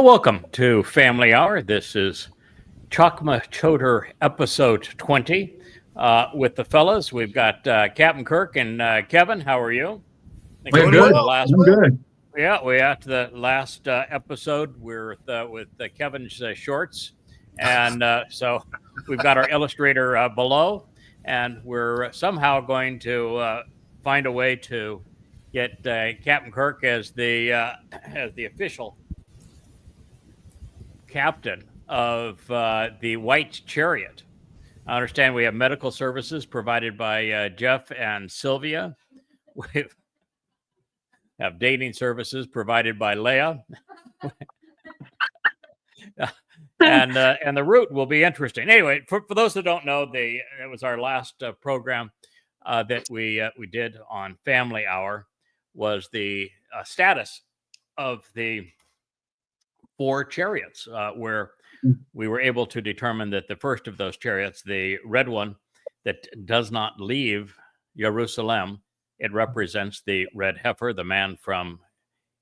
Well, welcome to Family Hour. This is Chakmah Choter episode 20. With the fellas, we've got Captain Kirk and Kevin. How are you? We're good. I'm good. Yeah, we're at the last episode. We're with Kevin's shorts. And so we've got our illustrator below. And we're somehow going to find a way to get Captain Kirk as the official captain of the White Chariot. I understand we have medical services provided by Jeff and Sylvia. We have dating services provided by Leah. And the route will be interesting. Anyway, for those that don't know, it was our last program that we did on Family Hour was the status of the 4 chariots, where we were able to determine that the first of those chariots, the red one that does not leave Jerusalem, it represents the red heifer, the man from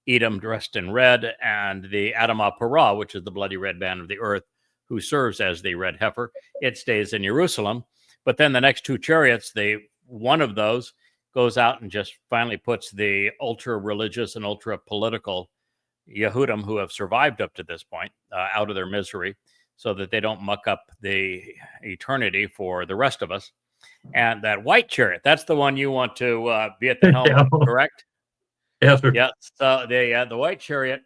Edom dressed in red, and the Adamah Parah, which is the bloody red man of the earth, who serves as the red heifer. It stays in Jerusalem. But then the next 2 chariots, one of those goes out and just finally puts the ultra-religious and ultra-political Yehudim who have survived up to this point out of their misery, so that they don't muck up the eternity for the rest of us. And that white chariot, that's the one you want to be at the helm of, correct? Yes, sir. Yeah. So the white chariot,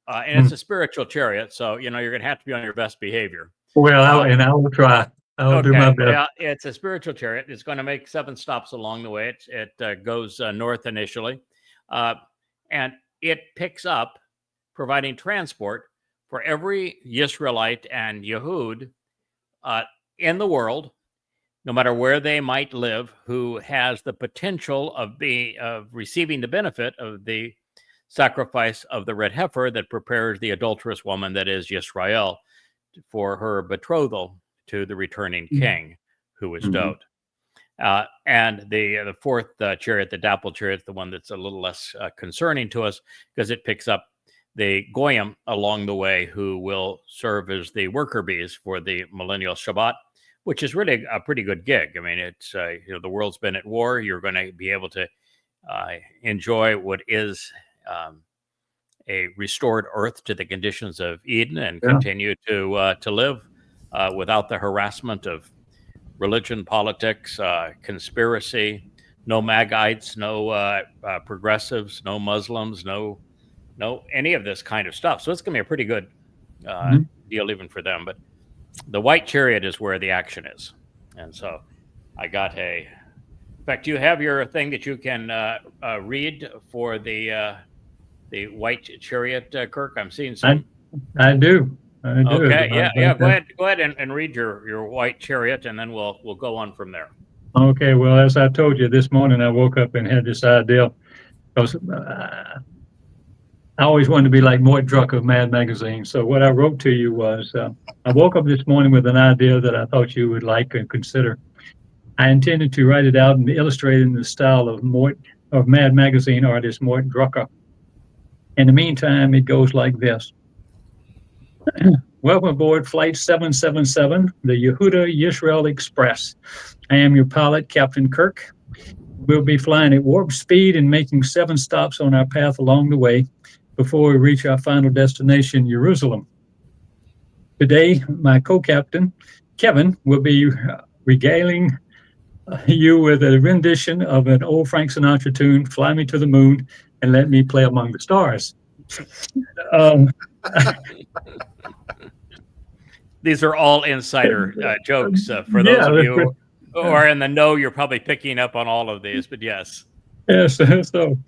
and it's a spiritual chariot, so you're going to have to be on your best behavior. Well, I will try. I will do my best. Yeah, it's a spiritual chariot. It's going to make 7 stops along the way. It goes north initially, and it picks up, providing transport for every Yisraelite and Yehud in the world, no matter where they might live, who has the potential of receiving the benefit of the sacrifice of the red heifer that prepares the adulterous woman that is Yisrael for her betrothal to the returning king, who is Dod. And the 4th chariot, the dapple chariot, the one that's a little less concerning to us, because it picks up the Goyim along the way, who will serve as the worker bees for the millennial Shabbat, which is really a pretty good gig. I mean, it's the world's been at war. You're going to be able to enjoy what is a restored earth to the conditions of Eden, and continue to live without the harassment of religion, politics, conspiracy, no Magites, no progressives, no Muslims, no any of this kind of stuff. So it's going to be a pretty good deal even for them. But the white chariot is where the action is. And so I got in fact, you have your thing that you can read for the white chariot, Kirk? I'm seeing some. I do. Okay, yeah. Go ahead and read your white chariot, and then we'll go on from there. Okay. Well, as I told you this morning, I woke up and had this idea, because I always wanted to be like Mort Druck of Mad Magazine. So what I wrote to you was, I woke up this morning with an idea that I thought you would like and consider. I intended to write it out and illustrate it in the style of Mad Magazine artist Mort Drucker. In the meantime, it goes like this. Welcome aboard Flight 777, the Yehuda Yisrael Express. I am your pilot, Captain Kirk. We'll be flying at warp speed and making 7 stops on our path along the way before we reach our final destination, Jerusalem. Today, my co-captain, Kevin, will be regaling you with a rendition of an old Frank Sinatra tune, Fly Me to the Moon and Let Me Play Among the Stars. These are all insider jokes for those of you who are in the know. You're probably picking up on all of these, but yes. Yes, so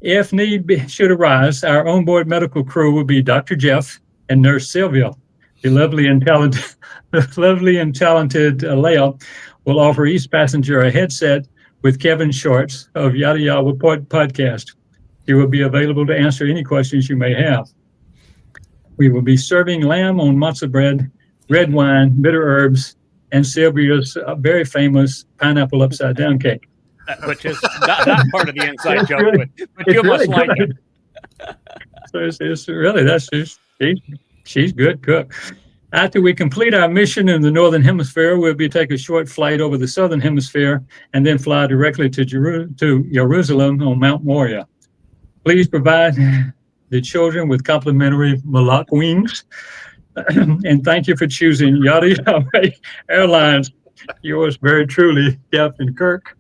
if need should arise, our onboard medical crew will be Dr. Jeff and Nurse Sylvia. The lovely and talented Leah will offer each passenger a headset with Kevin Shorts of Yada Yahowah podcast. He will be available to answer any questions you may have. We will be serving lamb on matzah bread, red wine, bitter herbs, and Sylvia's very famous pineapple upside down cake. Which is not part of the inside joke, but you must like it. So it's really she's good cook. After we complete our mission in the northern hemisphere, we'll be take a short flight over the southern hemisphere and then fly directly to Jerusalem on Mount Moriah. Please provide the children with complimentary Malak wings. And thank you for choosing Yada Yahowah Airlines. Yours very truly, Captain Kirk.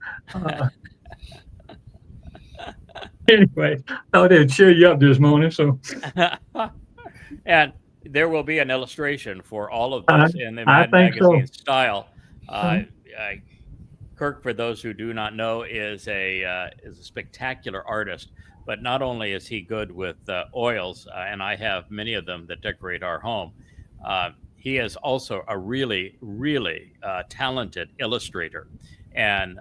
Anyway, I thought it'd cheer you up this morning. So, and there will be an illustration for all of this in the I Mad think Magazine so. style. Kirk, for those who do not know, is a spectacular artist. But not only is he good with oils, and I have many of them that decorate our home, he is also a really, really talented illustrator. And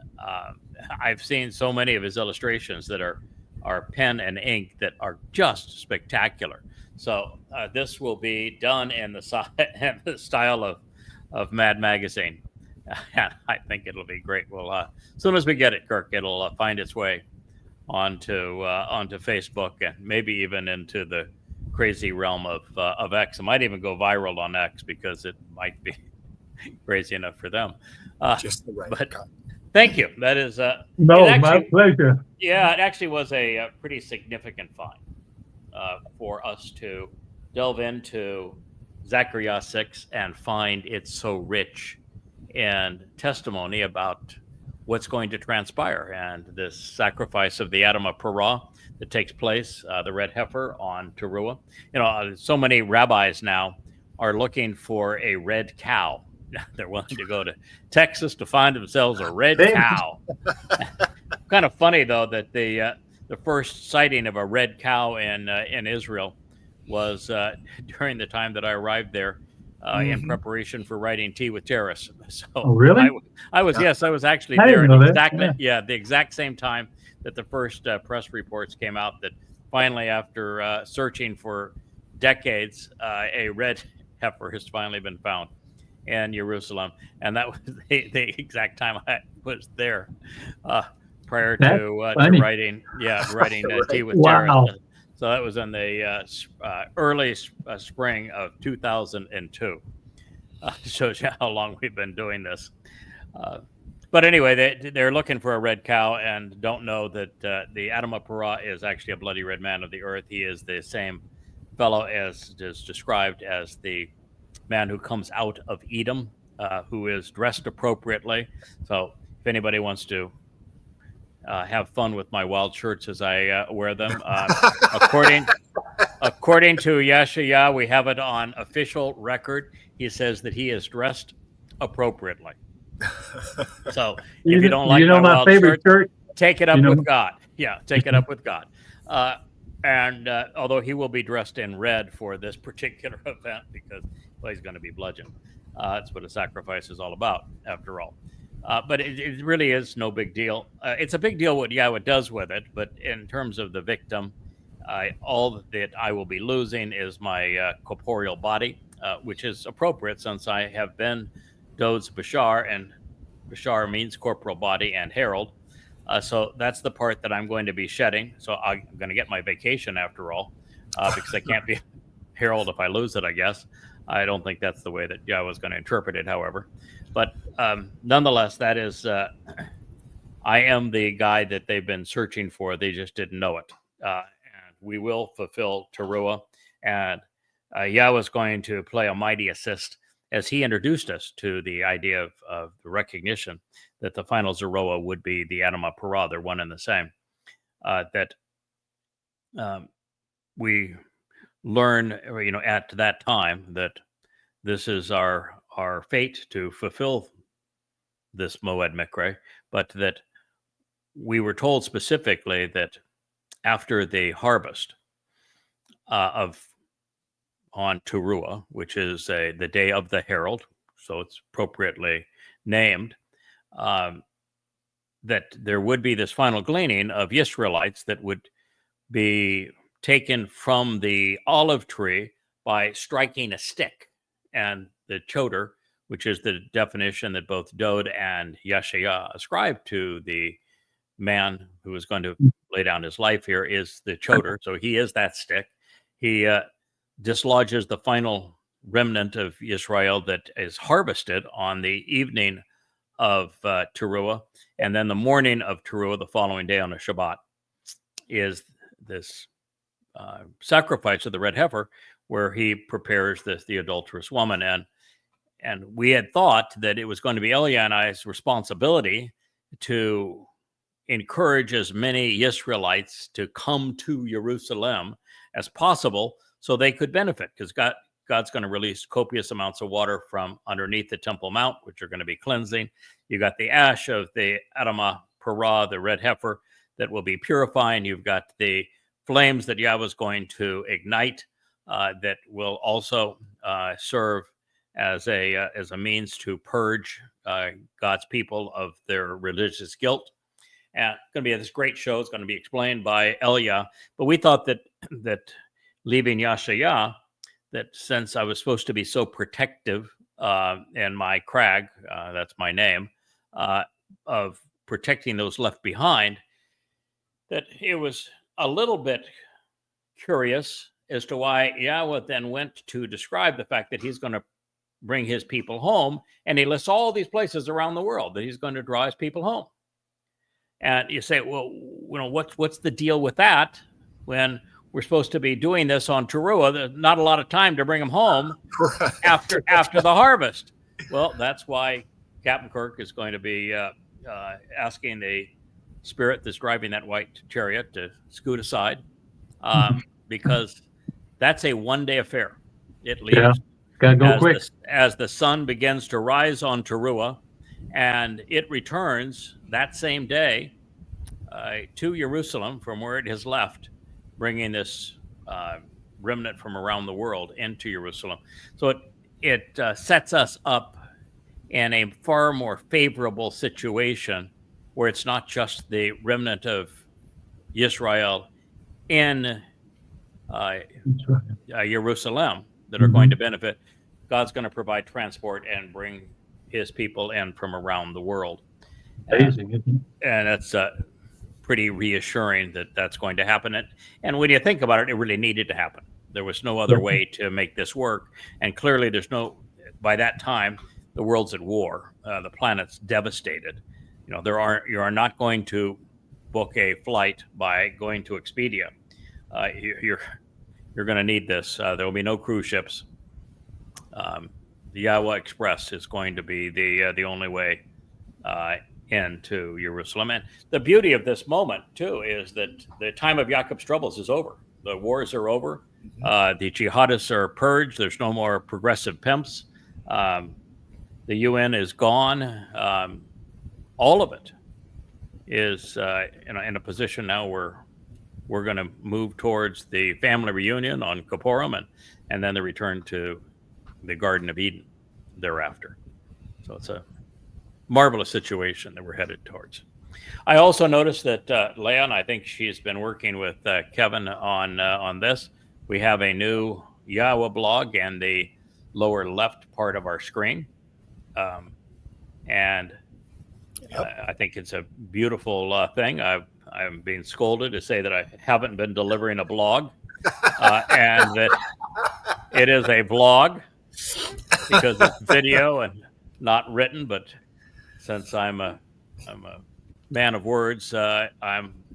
I've seen so many of his illustrations that are pen and ink that are just spectacular. So this will be done in the style of Mad Magazine. And I think it'll be great. Well, as soon as we get it, Kirk, it'll find its way onto Facebook and maybe even into the crazy realm of X. It might even go viral on X because it might be crazy enough for them. Just the right. But thank you. That is my pleasure. Yeah, it actually was a pretty significant find for us to delve into Zechariah 6 and find it so rich in testimony about what's going to transpire and this sacrifice of the Adamah Parah that takes place, the red heifer on Towrah. You know, so many rabbis now are looking for a red cow. They're willing to go to Texas to find themselves a red cow. Kind of funny though that the first sighting of a red cow in Israel was during the time that I arrived there in preparation for writing Tea with Terrace. So really? I was actually there at the exact same time that the first press reports came out that finally, after searching for decades, a red heifer has finally been found in Jerusalem, and that was the exact time I was there prior to writing Tea with Terrace. So that was in the early spring of 2002. Shows you how long we've been doing this. But anyway, they're looking for a red cow and don't know that the Adamah Parah is actually a bloody red man of the earth. He is the same fellow as is described as the man who comes out of Edom, who is dressed appropriately. So if anybody wants to have fun with my wild shirts as I wear them, according to Yeshaya, we have it on official record. He says that he is dressed appropriately. So if you don't like my wild shirt, take it up with God. Yeah, take it up with God. And although he will be dressed in red for this particular event because he's going to be bludgeoned. That's what a sacrifice is all about, after all. But it really is no big deal. It's a big deal what Yahweh does with it, but in terms of the victim, all that I will be losing is my corporeal body, which is appropriate since I have been Dod's Bashar, and Bashar means corporal body and herald. So that's the part that I'm going to be shedding. So I'm going to get my vacation after all, because I can't be herald if I lose it, I guess. I don't think that's the way that Yahweh was going to interpret it, however. But nonetheless, that is, I am the guy that they've been searching for. They just didn't know it. And we will fulfill Towrah. And Yahweh is going to play a mighty assist as he introduced us to the idea of the recognition that the final Zeroah would be the Adamah Parah. They're one and the same. That we learn, at that time that this is our fate to fulfill this Moed Mikre, but that we were told specifically that after the harvest on Towrah, which is the day of the herald, so it's appropriately named, that there would be this final gleaning of Israelites that would be taken from the olive tree by striking a stick. And the Choter, which is the definition that both Dod and Yeshaya ascribe to the man who is going to lay down his life here, is the Choter. So he is that stick. he dislodges the final remnant of Israel that is harvested on the evening of Towrah, and then the morning of Towrah, the following day on a Shabbat, is this sacrifice of the red heifer, where he prepares the adulterous woman. And we had thought that it was going to be Elia and I's responsibility to encourage as many Israelites to come to Jerusalem as possible so they could benefit, because God's going to release copious amounts of water from underneath the Temple Mount, which are going to be cleansing. You got the ash of the Adamah Parah, the red heifer, that will be purifying. You've got the flames that Yahweh is going to ignite that will also serve as a means to purge God's people of their religious guilt. And it's going to be this great show. It's going to be explained by Elia. But we thought that leaving Yashayah, that since I was supposed to be so protective in my Craig, that's my name, of protecting those left behind, that it was a little bit curious as to why Yahweh then went to describe the fact that he's going to bring his people home, and he lists all these places around the world that he's going to draw his people home. And you say, well, what's the deal with that when we're supposed to be doing this on Towrah? There's not a lot of time to bring them home after the harvest. Well, that's why Captain Kirk is going to be asking the spirit that's driving that white chariot to scoot aside, because that's a one-day affair. It leaves. Yeah, gotta go quick. As the sun begins to rise on Towrah, and it returns that same day to Jerusalem from where it has left, bringing this remnant from around the world into Jerusalem. So it sets us up in a far more favorable situation, where it's not just the remnant of Israel in Jerusalem that are going to benefit. God's going to provide transport and bring his people in from around the world. Amazing, isn't it? And that's pretty reassuring that that's going to happen. And when you think about it, it really needed to happen. There was no other way to make this work. And clearly by that time, the world's at war. The planet's devastated. You are not going to book a flight by going to Expedia. You're going to need this. There will be no cruise ships. The YAHOWAH Express is going to be the only way into Jerusalem. And the beauty of this moment, too, is that the time of Jacob's troubles is over. The wars are over. The jihadists are purged. There's no more progressive pimps. The UN is gone. All of it is in a position now where we're going to move towards the family reunion on Kippurim, and then the return to the Garden of Eden thereafter. So it's a marvelous situation that we're headed towards. I also noticed that Leon, I think she's been working with Kevin on this. We have a new YAHOWAH blog in the lower left part of our screen. And I think it's a beautiful thing. I'm being scolded to say that I haven't been delivering a blog, and that it is a vlog because it's video and not written. But since I'm a man of words, I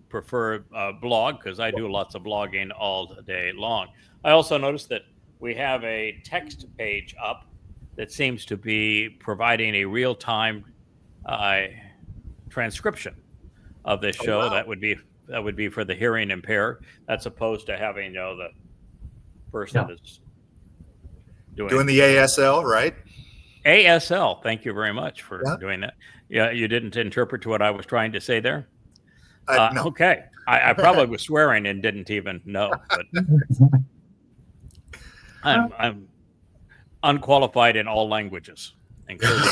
prefer a blog because I do lots of blogging all day long. I also noticed that we have a text page up that seems to be providing a real-time transcription of this show. Wow. That would be for the hearing impaired. That's opposed to having the person that's doing the ASL, right? ASL. Thank you very much for doing that. Yeah, you didn't interpret what I was trying to say there. No. Okay, I probably was swearing and didn't even know. But I'm unqualified in all languages, including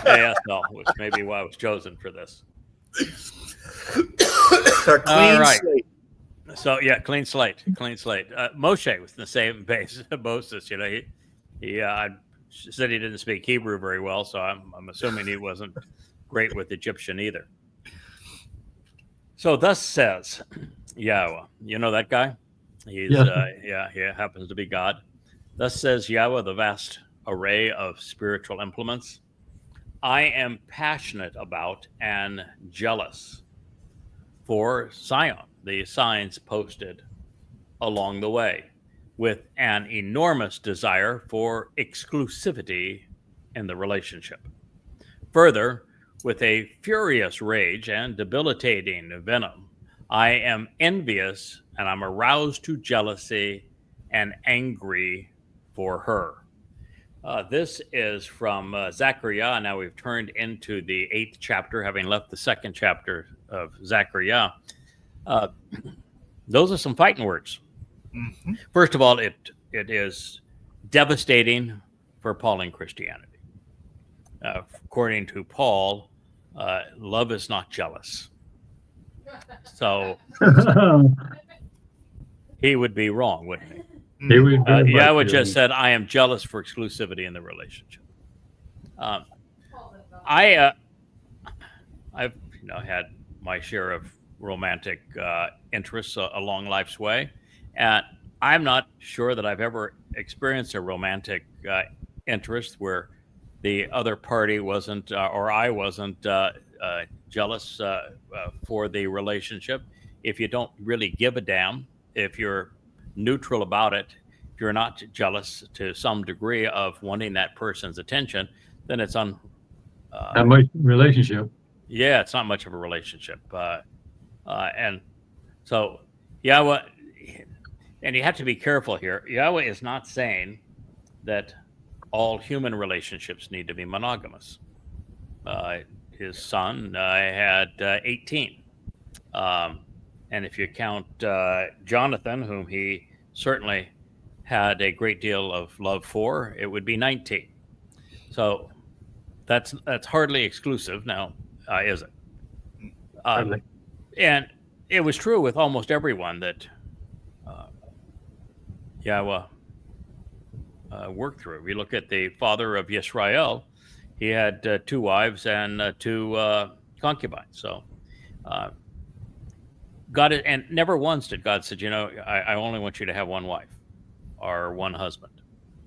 ASL, which may be why I was chosen for this. All right. Slate. So clean slate. Moshe was the same basis. Moses, he said he didn't speak Hebrew very well, so I'm assuming he wasn't great with Egyptian either. So thus says Yahweh. You know that guy? He's Yes. he happens to be God. Thus says Yahweh, the vast array of spiritual implements. I am passionate about and jealous for Zion, the signs posted along the way, with an enormous desire for exclusivity in the relationship. Further, with a furious rage and debilitating venom, I am envious and I'm aroused to jealousy and angry for her. This is from Zechariah. Now we've turned into the 8th chapter, having left the 2nd chapter of Zechariah. Those are some fighting words. Mhm. First of all, it is devastating for Pauline Christianity. According to Paul, love is not jealous. So he would be wrong, wouldn't he? He would very much Yahweh be just wrong. said, I am jealous for exclusivity in the relationship. I've had my share of romantic interests along life's way, and I'm not sure that I've ever experienced a romantic interest where the other party wasn't or I wasn't jealous for the relationship. If you don't really give a damn, if you're neutral about it, if you're not jealous to some degree of wanting that person's attention, then it's Not much relationship. yeah, it's not much of a relationship. And so Yahweh, and you have to be careful here. Yahweh is not saying that all human relationships need to be monogamous. His son had 18. And if you count Jonathan, whom he certainly had a great deal of love for, it would be 19. So that's hardly exclusive now, is it? Hardly. And it was true with almost everyone that Yahweh worked through. If you look at the father of Yisrael, he had 2 wives and 2 concubines. So God, and never once did God said, I only want you to have 1 wife or 1 husband.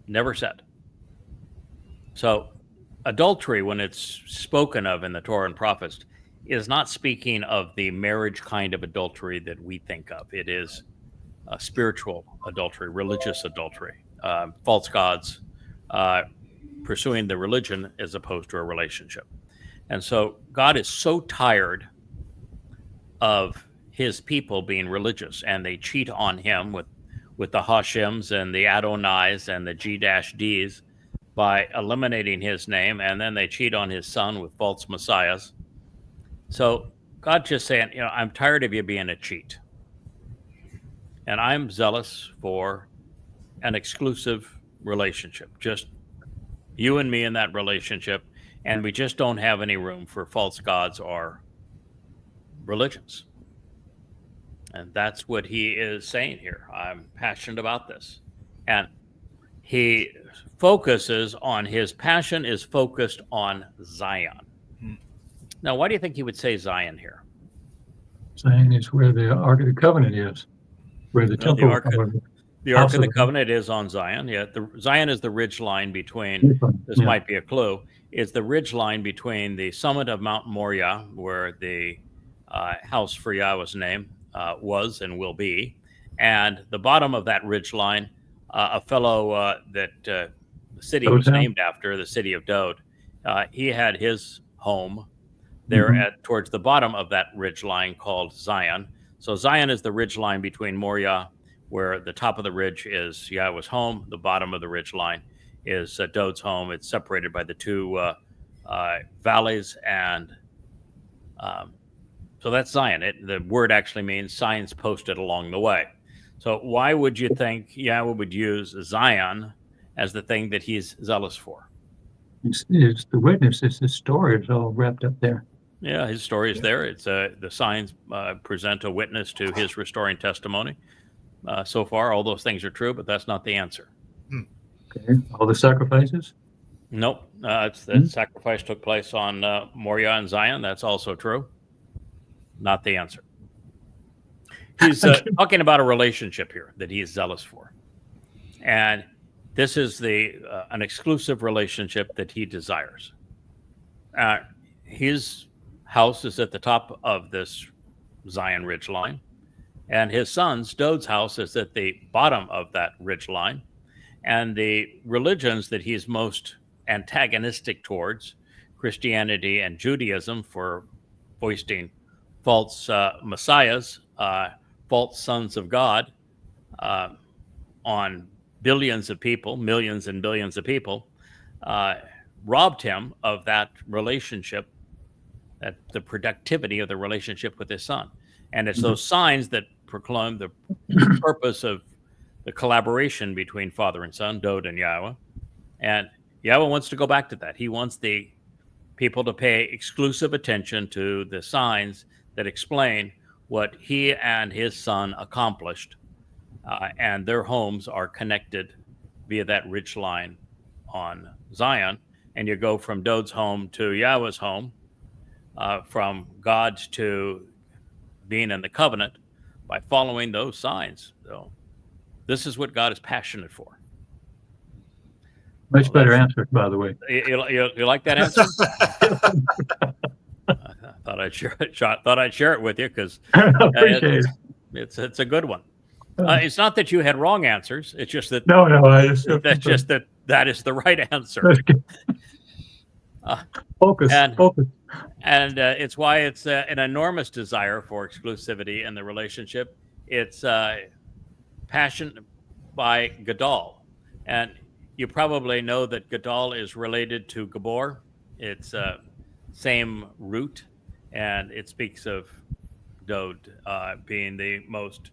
Never said. So adultery, when it's spoken of in the Torah and prophets, is not speaking of the marriage kind of adultery that we think of. It is spiritual adultery, religious adultery, false gods, pursuing the religion as opposed to a relationship. And so God is so tired of his people being religious, and they cheat on him with the Hashems and the Adonais and the G-Ds by eliminating his name, and then they cheat on his son with false messiahs. So God just saying, I'm tired of you being a cheat. And I'm zealous for an exclusive relationship, just you and me in that relationship. And we just don't have any room for false gods or religions. And that's what he is saying here. I'm passionate about this. And he focuses on, his passion is focused on Zion. Now, why do you think he would say Zion here? Saying it's where the Ark of the Covenant is, where the temple. The Ark of the Covenant is on Zion. Yeah, Zion is the ridge line between. This might be a clue. It's the ridge line between the summit of Mount Moriah, where the house for Yahweh's name was and will be, and the bottom of that ridge line, a fellow that the city was named after, the city of Dode. He had his home there towards the bottom of that ridge line called Zion. So Zion is the ridge line between Moriah, where the top of the ridge is Yahweh's home. The bottom of the ridge line is Dode's home. It's separated by the 2 valleys. And so that's Zion. The word actually means signs posted along the way. So why would you think Yahweh would use Zion as the thing that he's zealous for? It's the witness. It's the story. It's all wrapped up there. Yeah, his story is there. It's the signs present a witness to his restoring testimony. So far, all those things are true, but that's not the answer. Okay. All the sacrifices? Nope. The sacrifice took place on Moriah and Zion. That's also true. Not the answer. He's talking about a relationship here that he is zealous for. And this is an exclusive relationship that he desires. His house is at the top of this Zion ridge line, and his son's, Dod's house, is at the bottom of that ridge line. And the religions that he's most antagonistic towards, Christianity and Judaism, for foisting false messiahs, false sons of God on billions of people, millions and billions of people, robbed him of that relationship, that the productivity of the relationship with his son. And it's those signs that proclaim the purpose of the collaboration between father and son, Dod and Yahowah. And Yahowah wants to go back to that. He wants the people to pay exclusive attention to the signs that explain what he and his son accomplished. And their homes are connected via that ridge line on Zion. And you go from Dod's home to Yahowah's home, from God to being in the covenant by following those signs. So this is what God is passionate for. Much better answer, by the way. You like that answer? I thought I'd share it with you because it's a good one. It's not that you had wrong answers. It's just that that is the right answer. Focus. And it's why it's an enormous desire for exclusivity in the relationship. It's passion by Gadol. And you probably know that Gadol is related to Gabor. It's same root, and it speaks of Dod being the most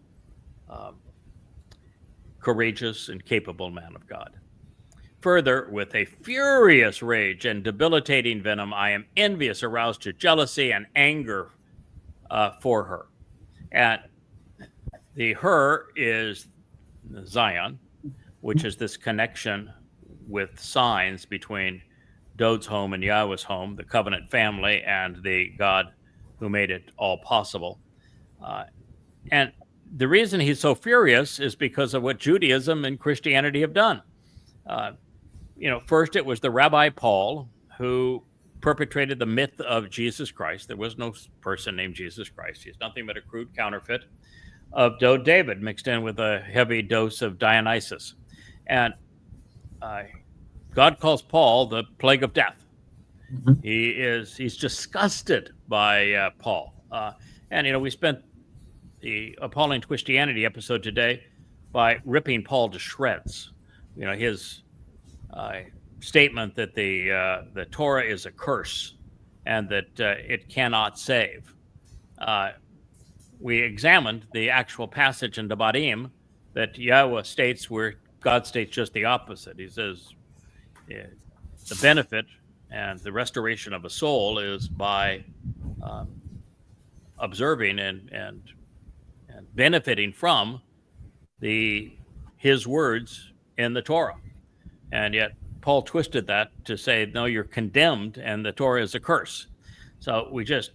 courageous and capable man of God. Further, with a furious rage and debilitating venom, I am envious, aroused to jealousy and anger for her. And the her is Zion, which is this connection with signs between Dod's home and Yahowah's home, the covenant family, and the God who made it all possible. And the reason he's so furious is because of what Judaism and Christianity have done. First it was the Rabbi Paul who perpetrated the myth of Jesus Christ. There was no person named Jesus Christ. He's nothing but a crude counterfeit of Dod David mixed in with a heavy dose of Dionysus. And God calls Paul the plague of death. He's disgusted by Paul. And we spent the appalling Twistianity episode today by ripping Paul to shreds. His statement that the Torah is a curse and that it cannot save. We examined the actual passage in Devarim that Yahowah states, where God states just the opposite. He says the benefit and the restoration of a soul is by observing and benefiting from his words in the Torah. And yet Paul twisted that to say, no, you're condemned and the Torah is a curse. So we just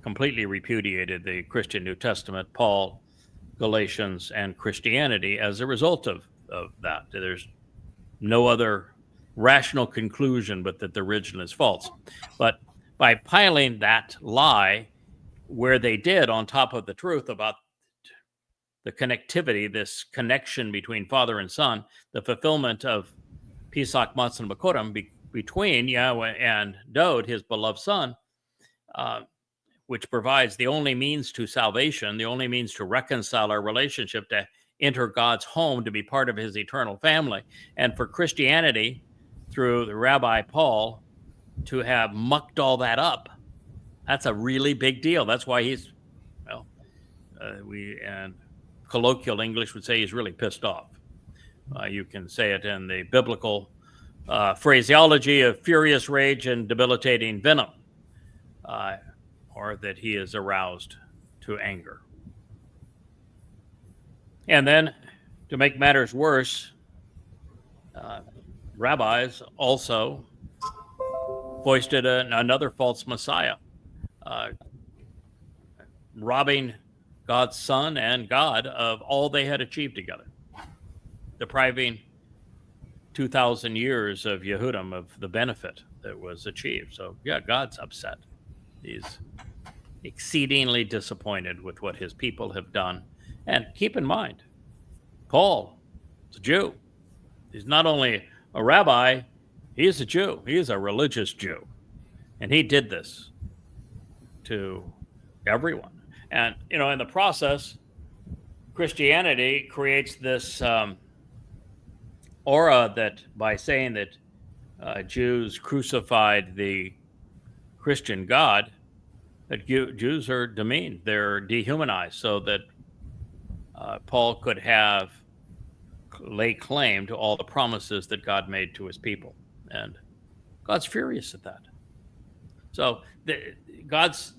completely repudiated the Christian New Testament, Paul, Galatians, and Christianity as a result of that. There's no other rational conclusion but that the original is false. But by piling that lie where they did on top of the truth about the connectivity, this connection between father and son, the fulfillment of Pesach, Matzah, and Bakorim between Yahowah and Dod, his beloved son, which provides the only means to salvation, the only means to reconcile our relationship, to enter God's home, to be part of his eternal family. And for Christianity, through the Rabbi Paul, to have mucked all that up, that's a really big deal. That's why he's, and colloquial English would say he's really pissed off. You can say it in the biblical phraseology of furious rage and debilitating venom, or that he is aroused to anger. And then, to make matters worse, rabbis also foisted another false messiah, robbing God's Son and God of all they had achieved together, depriving 2,000 years of Yehudim of the benefit that was achieved. So, yeah, God's upset. He's exceedingly disappointed with what his people have done. And keep in mind, Paul is a Jew. He's not only a rabbi, he is a Jew. He is a religious Jew. And he did this to everyone. And, in the process, Christianity creates this aura that by saying that Jews crucified the Christian God, that Jews are demeaned, they're dehumanized, so that Paul could lay claim to all the promises that God made to his people. And God's furious at that. So God's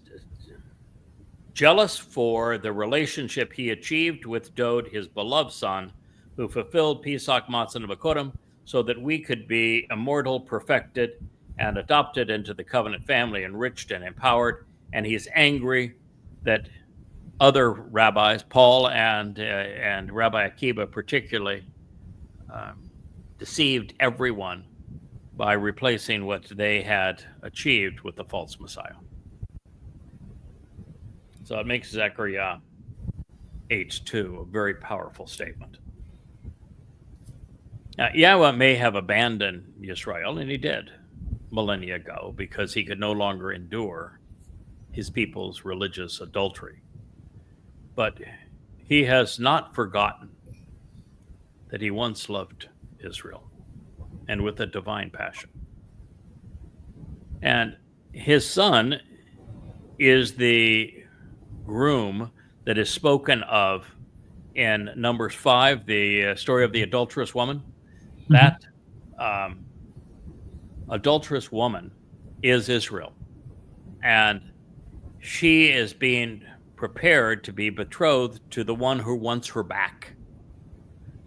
jealous for the relationship he achieved with Dod, his beloved son, who fulfilled Pesach Matzah Nebakodim, so that we could be immortal, perfected, and adopted into the covenant family, enriched and empowered. And he's angry that other rabbis, Paul and Rabbi Akiba particularly, deceived everyone by replacing what they had achieved with the false Messiah. So it makes Zechariah 8:2 a very powerful statement. Now, Yahweh may have abandoned Israel, and he did millennia ago, because he could no longer endure his people's religious adultery. But he has not forgotten that he once loved Israel, and with a divine passion. And his son is the groom that is spoken of in Numbers 5, the story of the adulterous woman. That adulterous woman is Israel. And she is being prepared to be betrothed to the one who wants her back.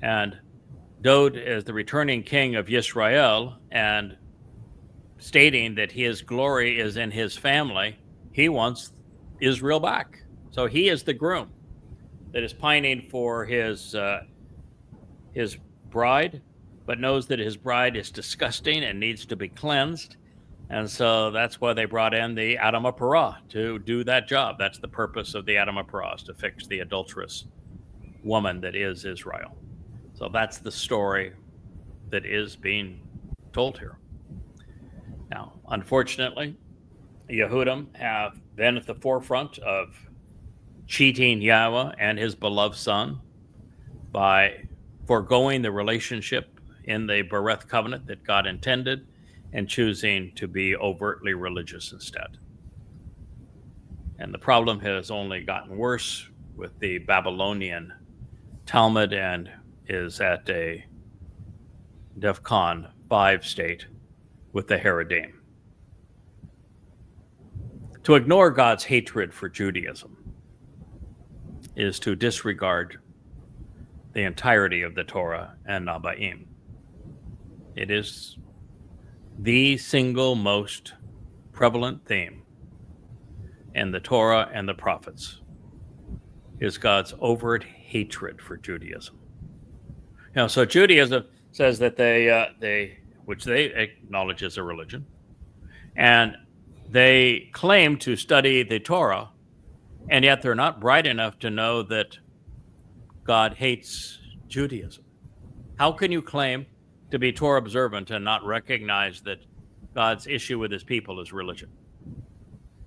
And Dod is the returning king of Yisrael, and stating that his glory is in his family, he wants Israel back. So he is the groom that is pining for his bride, but knows that his bride is disgusting and needs to be cleansed. And so that's why they brought in the Adamah Parah to do that job. That's the purpose of the Adamah Parah, is to fix the adulterous woman that is Israel. So that's the story that is being told here. Now, unfortunately, Yehudim have been at the forefront of cheating Yahweh and his beloved son by foregoing the relationship in the Bereth covenant that God intended and choosing to be overtly religious instead. And the problem has only gotten worse with the Babylonian Talmud, and is at a DEFCON 5 state with the Haredim. To ignore God's hatred for Judaism is to disregard the entirety of the Torah and Nabaim. It is the single most prevalent theme in the Torah and the prophets, is God's overt hatred for Judaism. So Judaism says that which they acknowledge as a religion, and they claim to study the Torah, and yet they're not bright enough to know that God hates Judaism. How can you claim to be Torah observant and not recognize that God's issue with his people is religion?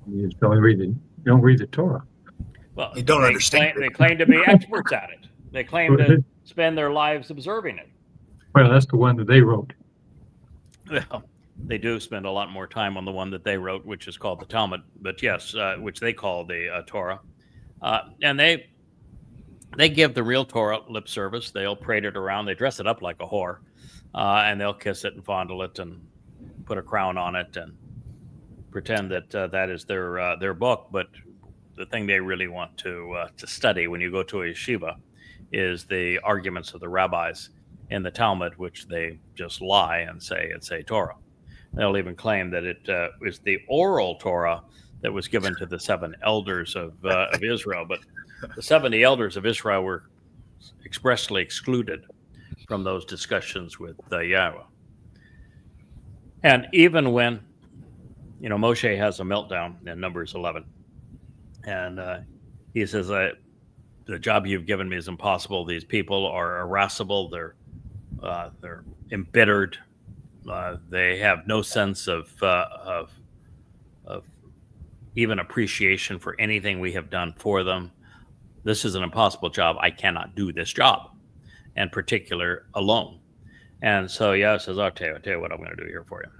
You just don't read the Torah. Well, you don't understand. They claim to be experts at it. They claim to spend their lives observing it. Well, that's the one that they wrote. Well, they do spend a lot more time on the one that they wrote, which is called the Talmud, but yes, which they call the Torah. And they give the real Torah lip service. They'll parade it around. They dress it up like a whore, and they'll kiss it and fondle it and put a crown on it and pretend that that is their book. But the thing they really want to study when you go to a yeshiva is the arguments of the rabbis in the Talmud, which they just lie and say it's a Torah. They'll even claim that it is the oral Torah that was given to the 7 elders of Israel. But the 70 elders of Israel were expressly excluded from those discussions with Yahweh. And even when, Moshe has a meltdown in Numbers 11, and he says, the job you've given me is impossible. These people are irascible. They're embittered. They have no sense of even appreciation for anything we have done for them. This is an impossible job. I cannot do this job, in particular, alone. And so Yahweh says, I'll tell you what I'm going to do here for you.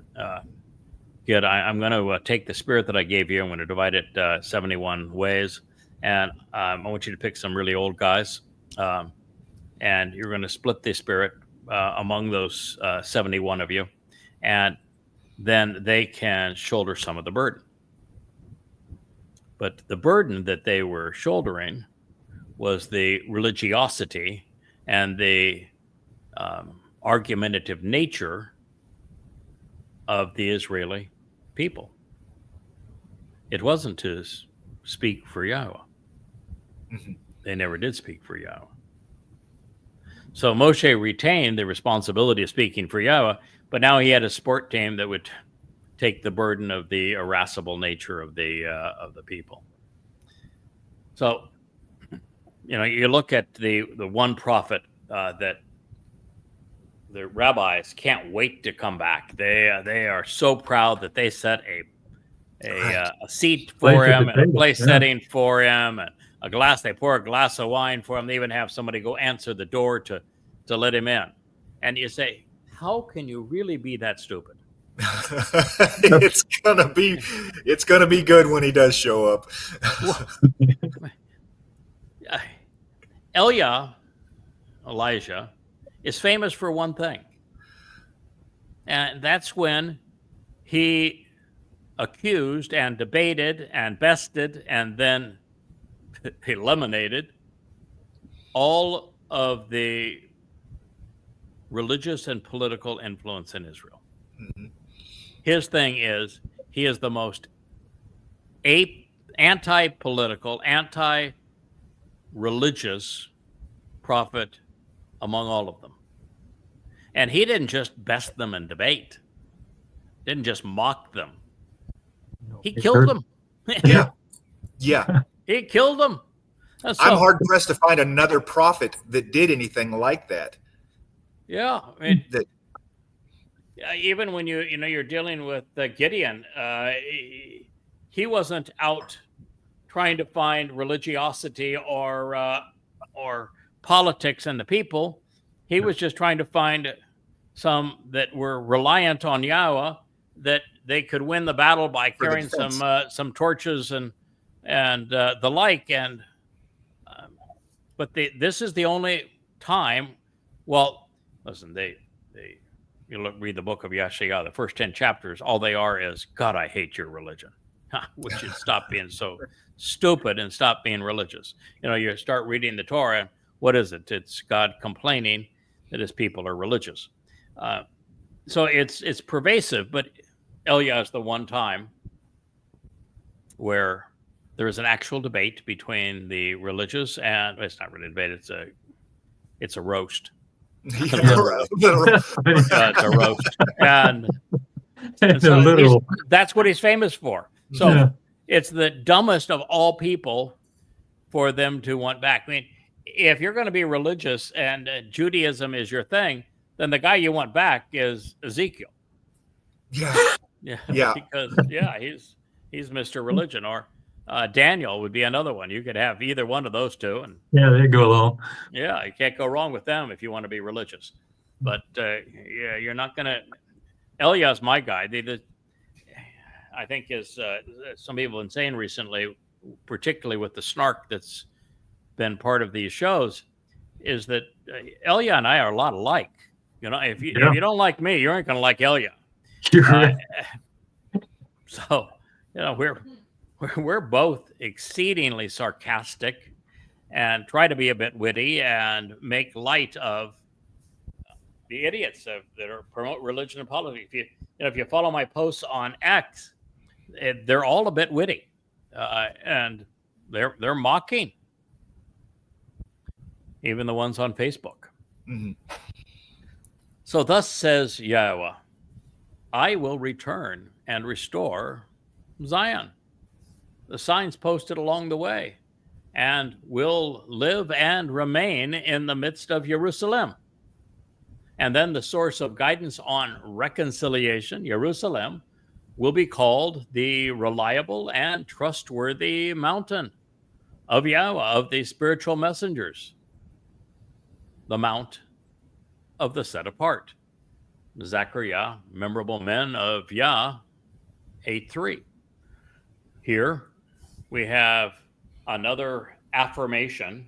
Good. I'm going to take the spirit that I gave you. I'm going to divide it 71 ways. And I want you to pick some really old guys. And you're going to split the spirit among those 71 of you. And then they can shoulder some of the burden. But the burden that they were shouldering was the religiosity and the argumentative nature of the Israeli people. It wasn't to speak for Yahweh. Mm-hmm. They never did speak for Yahweh. So Moshe retained the responsibility of speaking for Yahweh, but now he had a support team that would take the burden of the irascible nature of the people. So, you look at the one prophet that the rabbis can't wait to come back. They are so proud that they set a seat for him and a place setting for him and a glass. They pour a glass of wine for him. They even have somebody go answer the door to let him in. And you say, how can you really be that stupid? It's gonna be good when he does show up. Elijah, is famous for one thing, and that's when he accused and debated and bested and then eliminated all of the religious and political influence in Israel. Mm-hmm. His thing is, he is the most anti-political, anti-religious prophet among all of them. And he didn't just best them and debate, didn't just mock them. He killed them. Yeah. He killed them. So, I'm hard pressed to find another prophet that did anything like that. Yeah, I mean, even when you're dealing with Gideon, he wasn't out trying to find religiosity or politics in the people. He was just trying to find some that were reliant on Yahweh, that they could win the battle by carrying some torches and the like. And but this is the only time. Well, listen, read the book of Yeshayah, the first 10 chapters. All they are is, God, I hate your religion. We should stop being so stupid and stop being religious. You start reading the Torah. What is it? It's God complaining that his people are religious. So it's pervasive, but Elia is the one time where there is an actual debate between the religious and it's not really a debate. It's a roast. It's a roast. And so that's what he's famous for. So it's the dumbest of all people for them to want back. I mean, if you're going to be religious and Judaism is your thing, then the guy you want back is Ezekiel. Yeah. Because he's Mr. Religion, or Daniel would be another one. You could have either one of those two, and they go along. Yeah, you can't go wrong with them if you want to be religious. But you're not going to. Eliah's my guy. I think is some people have been saying recently, particularly with the snark that's been part of these shows, is that Elia and I are a lot alike. If you don't like me, you aren't going to like Elia. So we're both exceedingly sarcastic and try to be a bit witty and make light of the idiots that promote religion and politics. If you follow my posts on X, they're all a bit witty, and they're mocking even the ones on Facebook. Mhm. So thus says Yahowah, I will return and restore Zion, the signs posted along the way, and will live and remain in the midst of Jerusalem. And then the source of guidance on reconciliation, Jerusalem, will be called the reliable and trustworthy mountain of Yahowah, of the spiritual messengers, the mount of the set apart. Zechariah, memorable men of Yah, 8:3. Here we have another affirmation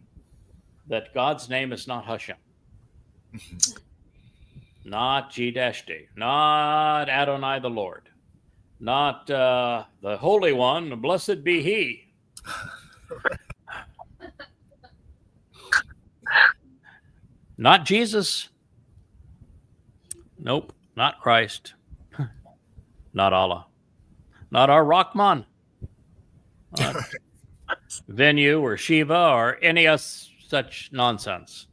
that God's name is not Hashem, not G-D, not Adonai the Lord, not the Holy One, blessed be He. Not Jesus. Nope, not Christ. Not Allah. Not our Rahman. Venue or Shiva or any such nonsense.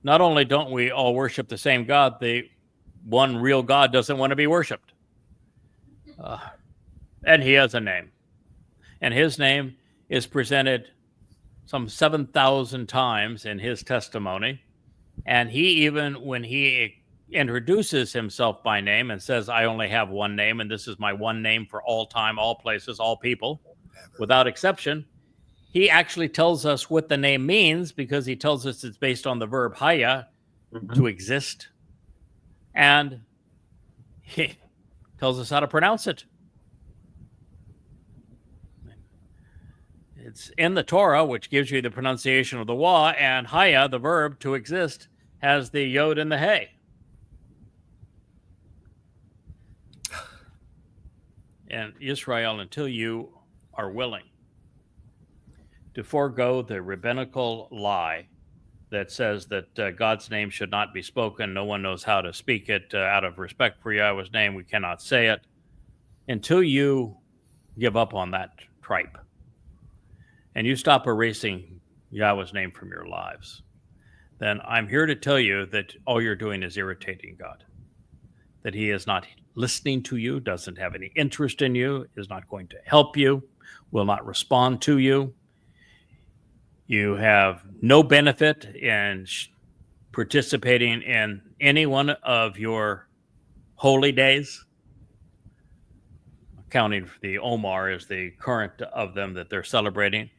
Not only don't we all worship the same God, the one real God doesn't want to be worshipped. And he has a name. And his name is presented some 7,000 times in his testimony. And he even, when he introduces himself by name and says, I only have one name, and this is my one name for all time, all places, all people, without exception, he actually tells us what the name means, because he tells us it's based on the verb haya, to exist. And he tells us how to pronounce it. It's in the Torah, which gives you the pronunciation of the wa, and haya, the verb to exist, has the yod and the hey. And Israel, until you are willing to forego the rabbinical lie that says that God's name should not be spoken, no one knows how to speak it, out of respect for Yahweh's name, we cannot say it, until you give up on that tripe and you stop erasing Yahweh's name from your lives, then I'm here to tell you that all you're doing is irritating God, that he is not listening to you, doesn't have any interest in you, is not going to help you, will not respond to you. You have no benefit in participating in any one of your holy days, counting the Omar as the current of them that they're celebrating.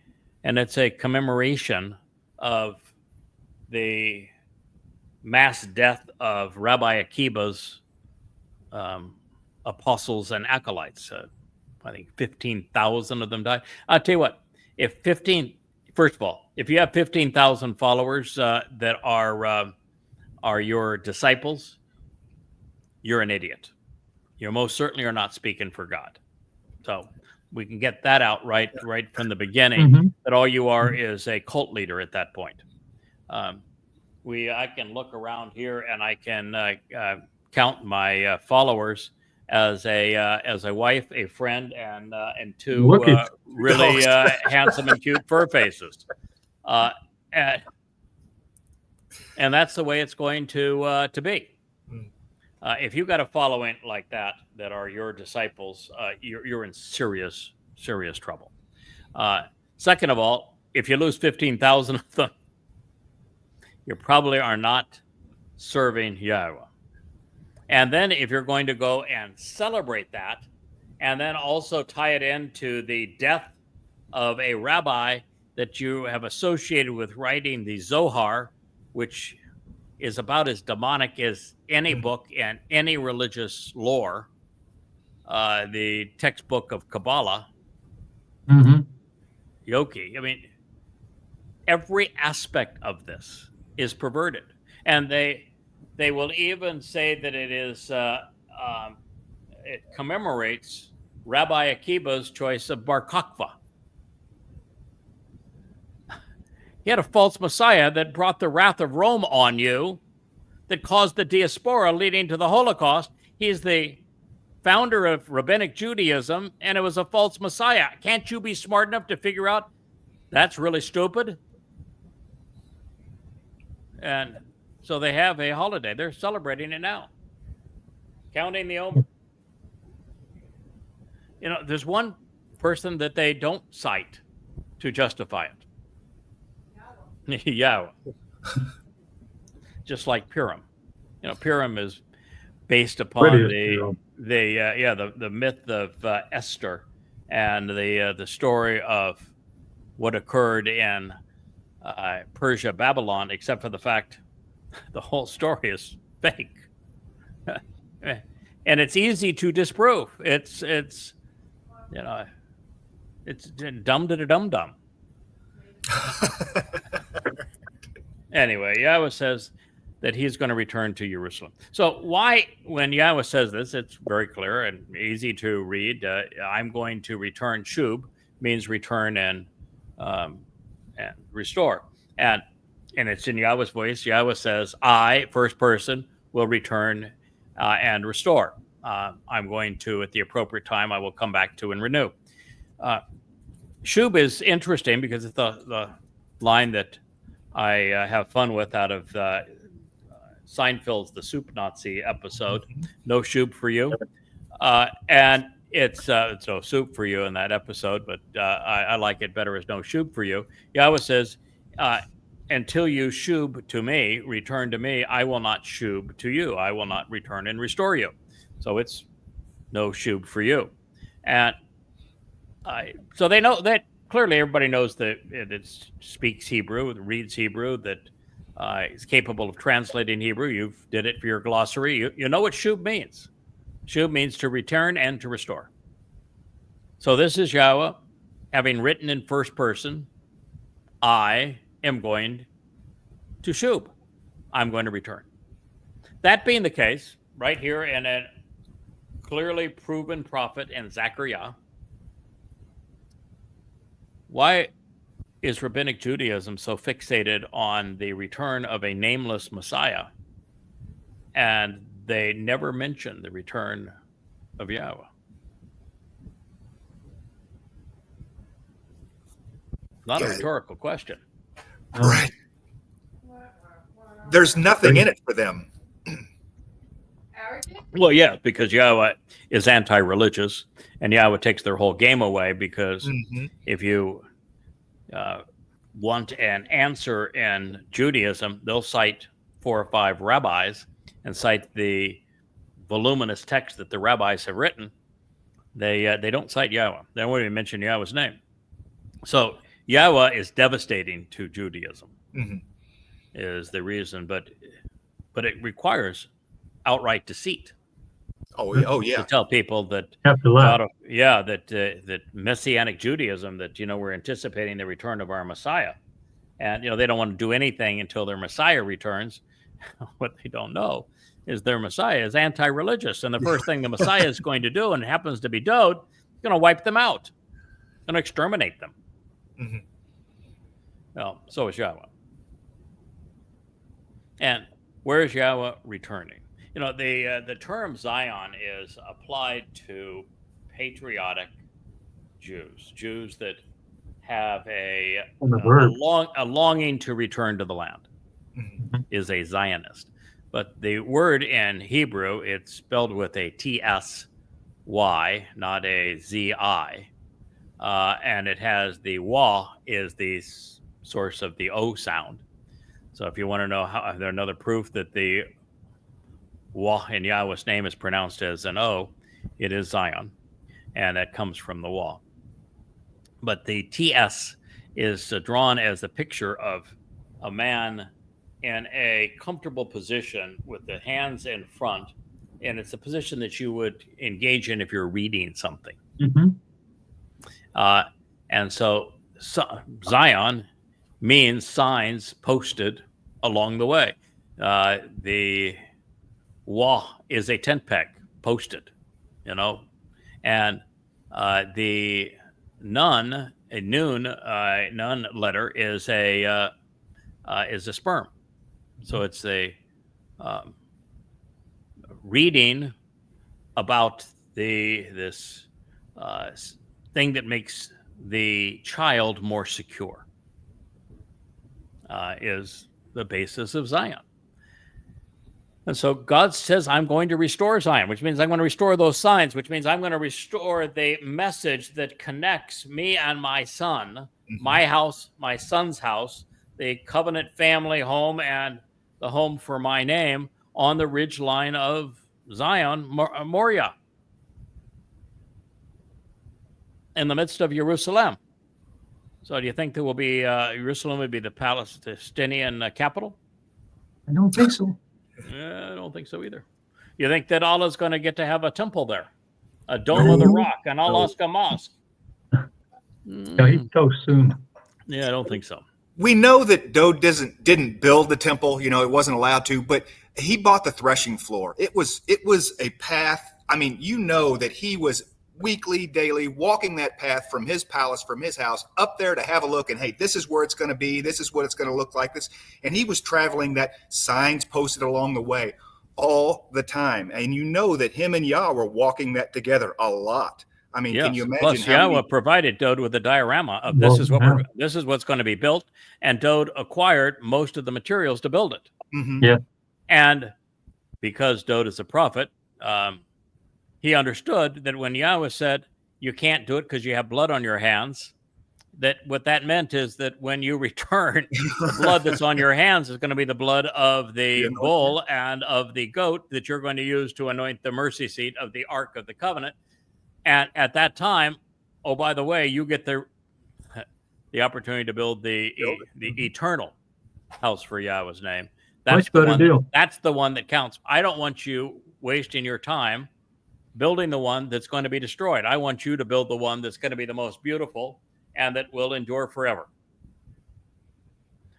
And it's a commemoration of the mass death of Rabbi Akiba's apostles and acolytes. I think 15,000 of them died. I'll tell you what, first of all, if you have 15,000 followers that are your disciples, you're an idiot. You most certainly are not speaking for God. So we can get that out right from the beginning, that all you are is a cult leader at that point. I can look around here and I can count my followers as a wife, a friend, and two really handsome and cute fur faces. And that's the way it's going to be. If you've got a following like that are your disciples, you're in serious trouble. Second of all, if you lose 15,000 of them, you probably are not serving Yahowah. And then if you're going to go and celebrate that, and then also tie it into the death of a rabbi that you have associated with writing the Zohar, which is about as demonic as any book in any religious lore, the textbook of Kabbalah, Yoki. I mean, every aspect of this is perverted. And they will even say that it is it commemorates Rabbi Akiba's choice of Bar Kokhba. He had a false Messiah that brought the wrath of Rome on you, that caused the diaspora leading to the Holocaust. He's the founder of Rabbinic Judaism, and it was a false Messiah. Can't you be smart enough to figure out That's really stupid. And so they have a holiday. They're celebrating it now, counting the Omer. You know, there's one person that they don't cite to justify it. Yahowah. Just like Purim. You know, Purim is based upon the myth of Esther and the story of what occurred in Persia, Babylon, except for the fact the whole story is fake. And it's easy to disprove. It's you know, it's dumb to the dum-dum. Anyway, Yahowah says that he's going to return to Jerusalem. So why, when Yahowah says this, it's very clear and easy to read. I'm going to return. Shub means return and restore. And it's in Yahowah's voice. Yahowah says, I, first person, will return and restore. I'm going to, at the appropriate time, I will come back to and renew. Shub is interesting because it's the line that I have fun with out of Seinfeld's The Soup Nazi episode, No Shub for You. And it's no soup for you in that episode, but I like it better as no shub for you. Yahowah says, until you shub to me, return to me, I will not shub to you. I will not return and restore you. So it's no shub for you. And so they know that clearly everybody knows that it speaks Hebrew, reads Hebrew, that is capable of translating Hebrew. You did it for your glossary. You know what shub means. Shub means to return and to restore. So this is Yahowah, having written in first person, I am going to shub. I'm going to return. That being the case, right here in a clearly proven prophet in Zechariah, why is Rabbinic Judaism so fixated on the return of a nameless Messiah, and they never mention the return of Yahowah? Not a rhetorical question. Right. There's nothing in it for them. Well, yeah, because Yahowah is anti-religious, and Yahowah takes their whole game away because if you want an answer in Judaism, they'll cite 4 or 5 rabbis and cite the voluminous text that the rabbis have written. They don't cite Yahowah. They won't even mention Yahowah's name. So Yahowah is devastating to Judaism, is the reason, but it requires outright deceit. Oh yeah. To tell people that that Messianic Judaism, that we're anticipating the return of our Messiah, and they don't want to do anything until their Messiah returns. What they don't know is their Messiah is anti-religious, and the first thing the Messiah is going to do, and it happens to be Dode, is going to wipe them out, going to exterminate them. Well, so is Yahowah. And where is Yahowah returning? The term Zion is applied to patriotic Jews that have a longing to return to the land, is a Zionist. But the word in Hebrew, it's spelled with a T-S-Y, not a Z-I. And it has the Wah is the source of the O sound. So if you want to know how, there's another proof that the Wah in Yahowah's name is pronounced as an O, it is Zion, and that comes from the Wah. But the TS is drawn as a picture of a man in a comfortable position with the hands in front, and it's a position that you would engage in if you're reading something. And so Zion means signs posted along the way. The Wah is a tent peg posted, and the nun, a nun letter is a sperm. So it's a reading about this thing that makes the child more secure. is the basis of Zion. And so God says, I'm going to restore Zion, which means I'm going to restore those signs, which means I'm going to restore the message that connects me and my son, my house, my son's house, the covenant family home, and the home for my name on the ridge line of Zion, Moriah, in the midst of Jerusalem. So do you think there will be, Jerusalem would be the Palestinian capital? I don't think so. I don't think so either. You think that Allah's going to get to have a temple there? A Dome of the Rock, an Al-Aqsa Mosque? Yeah, he's toast soon. Yeah, I don't think so. We know that Dode didn't build the temple. You know, it wasn't allowed to, but he bought the threshing floor. It was a path. I mean, you know that he was weekly, daily, walking that path from his palace, from his house, up there to have a look. And hey, this is where it's going to be. This is what it's going to look like. This, and he was traveling that, signs posted along the way all the time. And you know that him and Yah were walking that together a lot. I mean, yes. Can you imagine? Plus, Yahweh provided Dode with a diorama of this is what's going to be built, and Dode acquired most of the materials to build it. Mm-hmm. Yeah, and because Dode is a prophet, he understood that when Yahweh said, you can't do it because you have blood on your hands, that what that meant is that when you return, the blood that's on your hands is going to be the blood of the bull and of the goat that you're going to use to anoint the mercy seat of the Ark of the Covenant. And at that time, oh, by the way, you get the opportunity to build the eternal house for Yahweh's name. That's that's the one that counts. I don't want you wasting your time building the one that's going to be destroyed. I want you to build the one that's going to be the most beautiful and that will endure forever.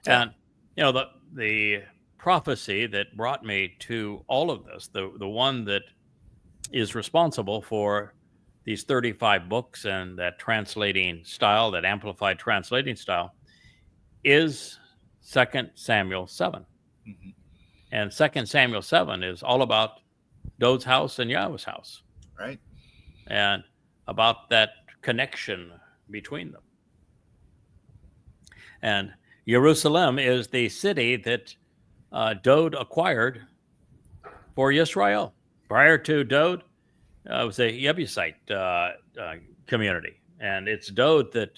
And, you know, the prophecy that brought me to all of this, the one that is responsible for these 35 books and that translating style, that amplified translating style, is 2 Samuel 7. Mm-hmm. And 2 Samuel 7 is all about Dode's house and Yahweh's house. Right. And about that connection between them. And Jerusalem is the city that Dode acquired for Israel. Prior to Dode, it was a Jebusite community. And it's Dode that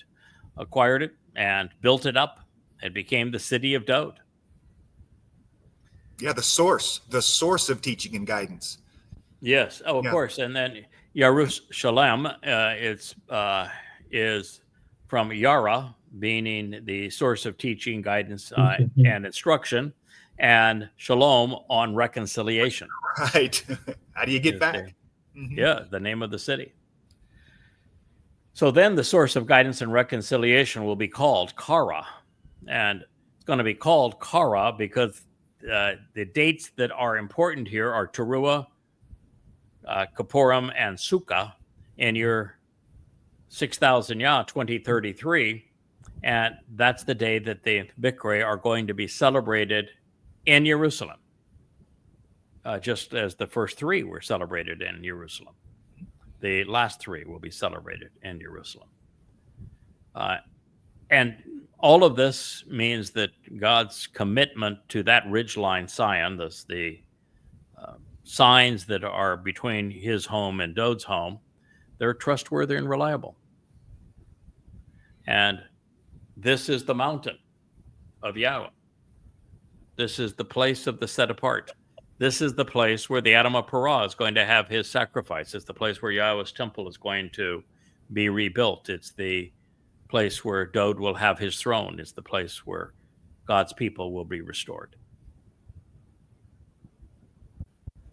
acquired it and built it up. It became the city of Dode. Yeah, the source of teaching and guidance. Yes. Oh, of course. And then Jerusalem is from Yara, meaning the source of teaching, guidance, and instruction, and Shalom on reconciliation. Right. How do you get back? Yeah, the name of the city. So then the source of guidance and reconciliation will be called Kara. And it's going to be called Kara because the dates that are important here are Towrah, Kippurim, and Sukkah in your 6,000 Yah 2033. And that's the day that the Bikre are going to be celebrated in Jerusalem, just as the first three were celebrated in Jerusalem. The last three will be celebrated in Jerusalem. And all of this means that God's commitment to that ridgeline Zion, the signs that are between his home and Dode's home, they're trustworthy and reliable. And this is the mountain of Yahweh. This is the place of the set apart. This is the place where the Adam of Parah is going to have his sacrifice. It's the place where Yahweh's temple is going to be rebuilt. It's the place where Dode will have his throne. It's the place where God's people will be restored.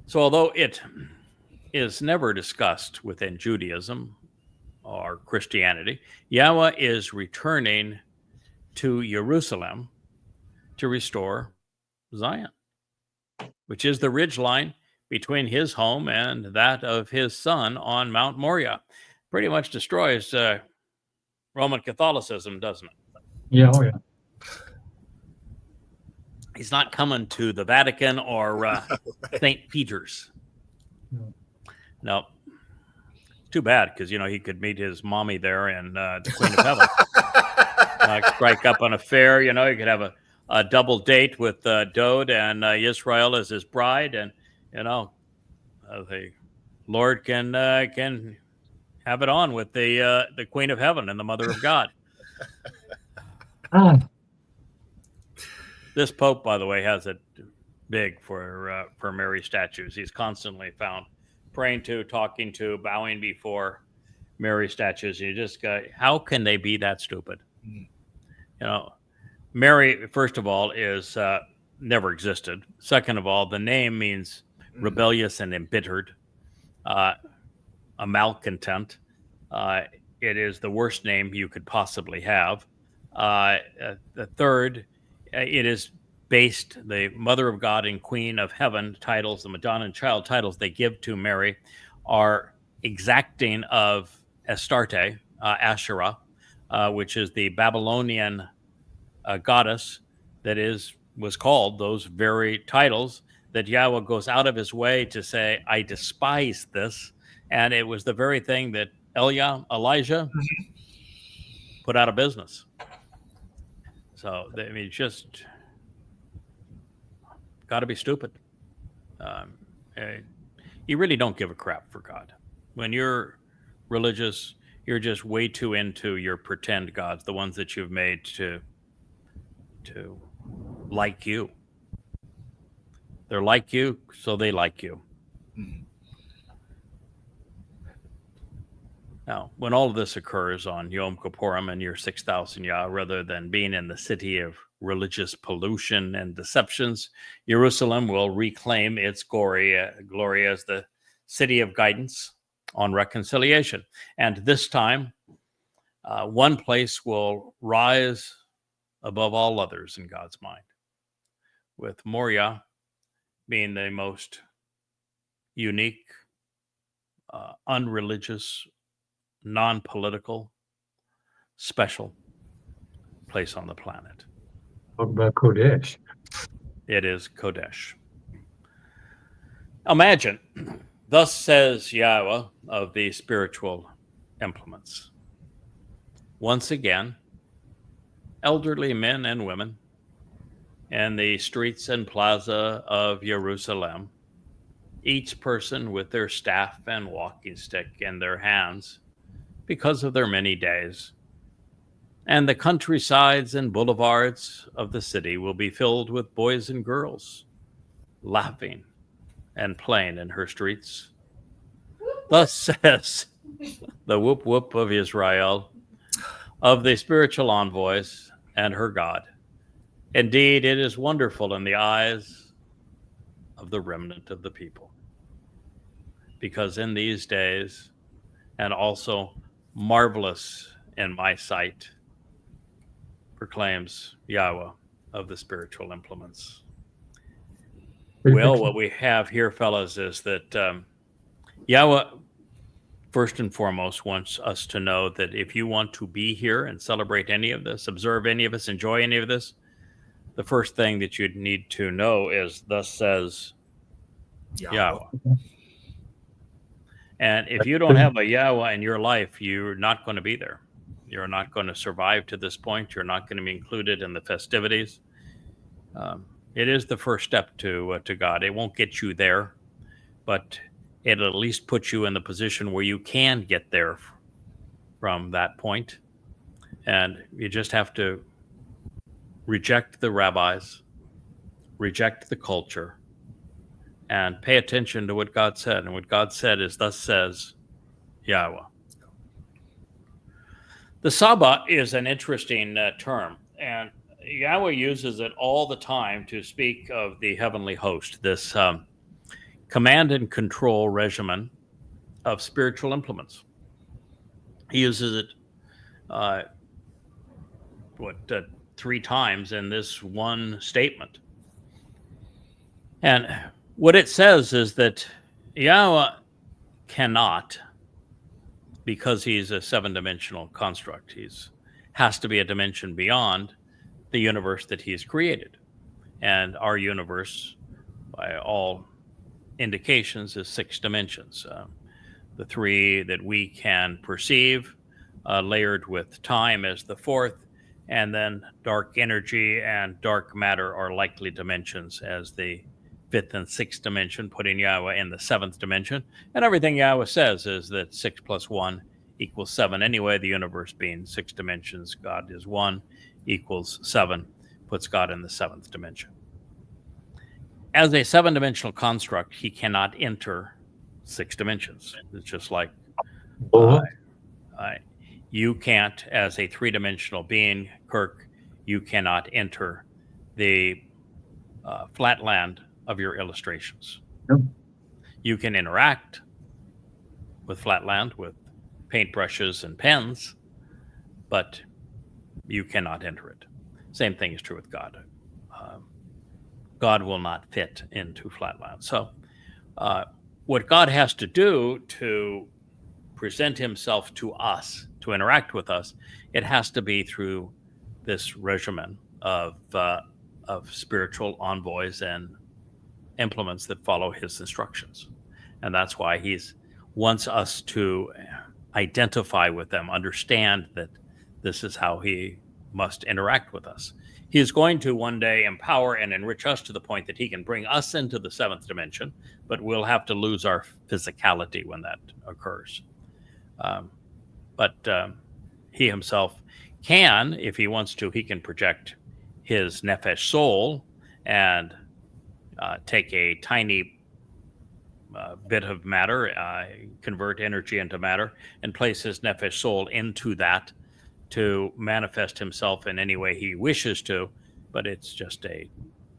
So although it is never discussed within Judaism or Christianity, Yahweh is returning to Jerusalem to restore Zion, which is the ridgeline between his home and that of his son on Mount Moriah. Pretty much destroys Roman Catholicism, doesn't it? Yeah, oh yeah. He's not coming to the Vatican or St. Peter's. No. Too bad, because, you know, he could meet his mommy there and the Queen of Heaven. Strike up an affair, you know, you could have a double date with Dode and Israel as his bride, and the Lord can have it on with the Queen of Heaven and the Mother of God. This Pope, by the way, has it big for Mary statues. He's constantly found praying to, talking to, bowing before Mary statues. You just go, how can they be that stupid? Mary, first of all, is never existed. Second of all, the name means rebellious and embittered, a malcontent. It is the worst name you could possibly have. The third, it is based, the Mother of God and Queen of Heaven titles, the Madonna and Child titles they give to Mary are exacting of Astarte, Asherah, which is the Babylonian goddess that was called those very titles, that Yahweh goes out of his way to say, I despise this. And it was the very thing that Elijah put out of business. So, I mean, just got to be stupid. You really don't give a crap for God. When you're religious, you're just way too into your pretend gods, the ones that you've made to like you. They're like you, so they like you. Now, when all of this occurs on Yom Kippurim and your 6,000 Yah, rather than being in the city of religious pollution and deceptions, Jerusalem will reclaim its glory as the city of guidance on reconciliation. And this time, one place will rise above all others in God's mind, with Moriah being the most unique, unreligious, non-political, special place on the planet. Talk about Kodesh. It is Kodesh. Imagine, thus says Yahweh of the spiritual implements. Once again, elderly men and women in the streets and plaza of Jerusalem, each person with their staff and walking stick in their hands, because of their many days. And the countrysides and boulevards of the city will be filled with boys and girls, laughing and playing in her streets. Thus says the whoop whoop of Israel, of the spiritual envoys and her God. Indeed, it is wonderful in the eyes of the remnant of the people. Because in these days, and also marvelous in my sight, proclaims Yahweh of the spiritual implements. Well, what we have here, fellas, is that Yahweh, first and foremost, wants us to know that if you want to be here and celebrate any of this, observe any of this, enjoy any of this, the first thing that you'd need to know is, thus says Yahweh. And if you don't have a Yahweh in your life, you're not going to be there. You're not going to survive to this point. You're not going to be included in the festivities. It is the first step to God. It won't get you there, but it'll at least put you in the position where you can get there from that point. And you just have to reject the rabbis, reject the culture, and pay attention to what God said. And what God said is, thus says Yahweh. The Shabbat is an interesting term, and Yahweh uses it all the time to speak of the heavenly host, this command and control regimen of spiritual implements. He uses it, 3 times in this one statement. And what it says is that Yahweh cannot, because he's a 7-dimensional construct, has to be a dimension beyond the universe that he's created. And our universe, by all indications, is 6 dimensions. The 3 that we can perceive, layered with time as the 4th, And then dark energy and dark matter are likely dimensions as the 5th and 6th dimension, putting Yahweh in the 7th dimension. And everything Yahweh says is that 6 plus 1 equals 7 anyway, the universe being 6 dimensions, God is 1 equals 7, puts God in the 7th dimension. As a 7-dimensional construct, he cannot enter 6 dimensions. It's just like you can't, as a 3-dimensional being, Kirk, you cannot enter the flatland of your illustrations. Nope. You can interact with flatland with paintbrushes and pens, but you cannot enter it. Same thing is true with God. God will not fit into flatland. So what God has to do to present himself to us, to interact with us, it has to be through this regimen of spiritual envoys and implements that follow his instructions. And that's why he wants us to identify with them, understand that this is how he must interact with us. He is going to one day empower and enrich us to the point that he can bring us into the 7th dimension, but we'll have to lose our physicality when that occurs. But he himself can, if he wants to, he can project his nephesh soul and take a tiny bit of matter, convert energy into matter, and place his nephesh soul into that to manifest himself in any way he wishes to, but it's just a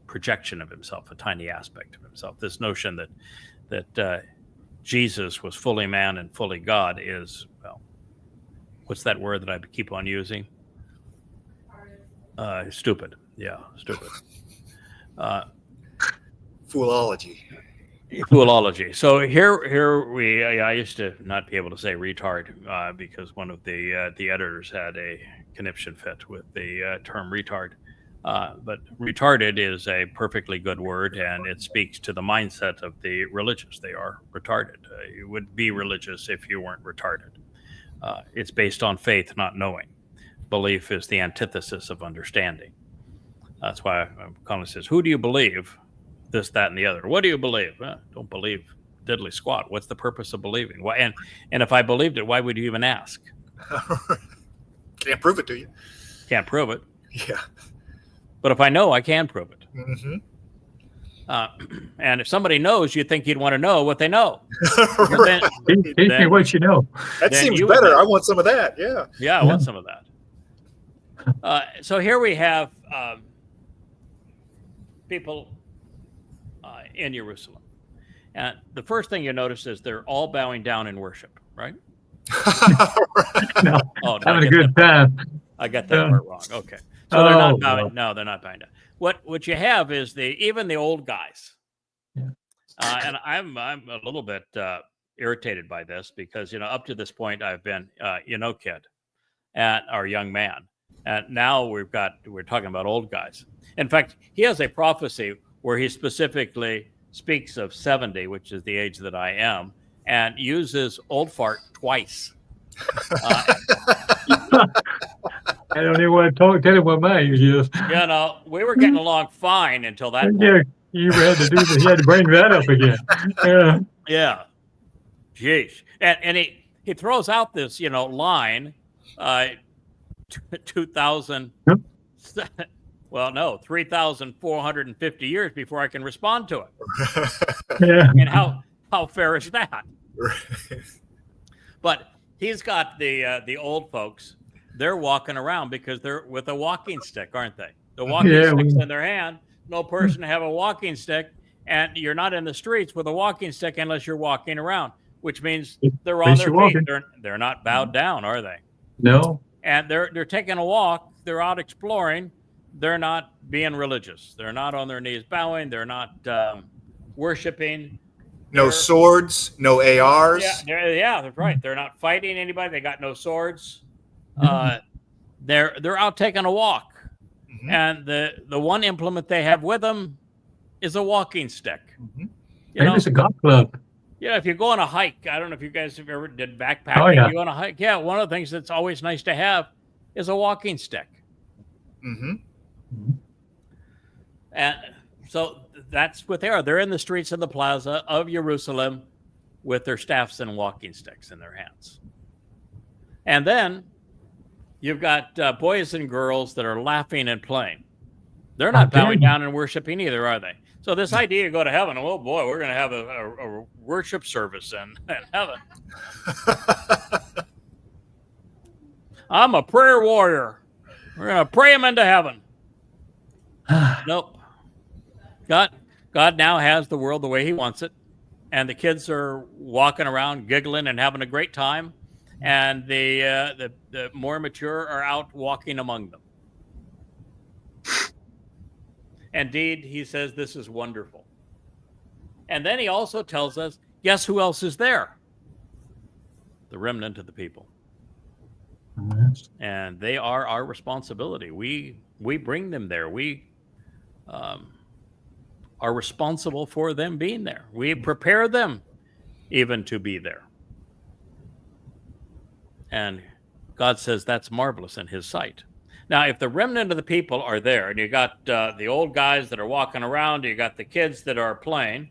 projection of himself, a tiny aspect of himself. This notion that Jesus was fully man and fully God is, well, what's that word that I keep on using? Stupid. Yeah, stupid. Foolology. Foolology. So here I used to not be able to say retard because one of the editors had a conniption fit with the term retard. But retarded is a perfectly good word, and it speaks to the mindset of the religious. They are retarded. You would be religious if you weren't retarded. It's based on faith, not knowing. Belief is the antithesis of understanding. That's why Conley says, who do you believe? This, that, and the other. What do you believe? Don't believe diddly squat. What's the purpose of believing? Why? And if I believed it, why would you even ask? Can't prove it to you. Can't prove it. Yeah. But if I know, I can prove it. Mm-hmm. And if somebody knows, you'd think you'd want to know what they know. Right. Teach me what you know. That seems better. I want some of that. Yeah. Yeah, I want some of that. So here we have people in Jerusalem. And the first thing you notice is they're all bowing down in worship, right? No, Oh, having a good time. I got that part wrong. Okay. So they're not bowing. No, they're not bowing down. What you have is even the old guys. Yeah. And I'm a little bit irritated by this because, up to this point I've been, kid and our young man. And now we're talking about old guys. In fact, he has a prophecy where he specifically speaks of 70, which is the age that I am, and uses old fart twice. I don't even want to tell him what my age is. We were getting along fine until that point. Yeah, you had to you had to bring that up again. Yeah. Yeah. Jeez. And he throws out this, line, 2000. Yep. Well, no, 3,450 years before I can respond to it. Yeah. And how fair is that? But he's got the old folks. They're walking around because they're with a walking stick, aren't they? The walking stick's in their hand. No person have a walking stick, and you're not in the streets with a walking stick unless you're walking around, which means they're on their feet. They're not bowed down, are they? No. And they're taking a walk. They're out exploring. They're not being religious. They're not on their knees bowing. They're not worshiping. No swords, no ARs. Yeah, that's right. They're not fighting anybody. They got no swords. They're out taking a walk. Mm-hmm. And the one implement they have with them is a walking stick. Mm-hmm. Maybe it's a golf club. Yeah, if you go on a hike, I don't know if you guys have ever did backpacking. Oh, yeah. You go on a hike. Yeah, one of the things that's always nice to have is a walking stick. Mm-hmm. And so that's what they are. They're in the streets of the plaza of Jerusalem with their staffs and walking sticks in their hands. And then you've got boys and girls that are laughing and playing. They're not bowing down and worshiping either, are they? So this idea to go to heaven, oh boy, we're going to have a worship service in heaven. I'm a prayer warrior. We're going to pray him into heaven. Nope. God now has the world the way he wants it. And the kids are walking around giggling and having a great time. And the more mature are out walking among them. Indeed, he says this is wonderful. And then he also tells us, guess who else is there? The remnant of the people. Yes. And they are our responsibility. We bring them there. We are responsible for them being there. We prepare them even to be there. And God says that's marvelous in his sight. Now, if the remnant of the people are there, and you got the old guys that are walking around, you got the kids that are playing,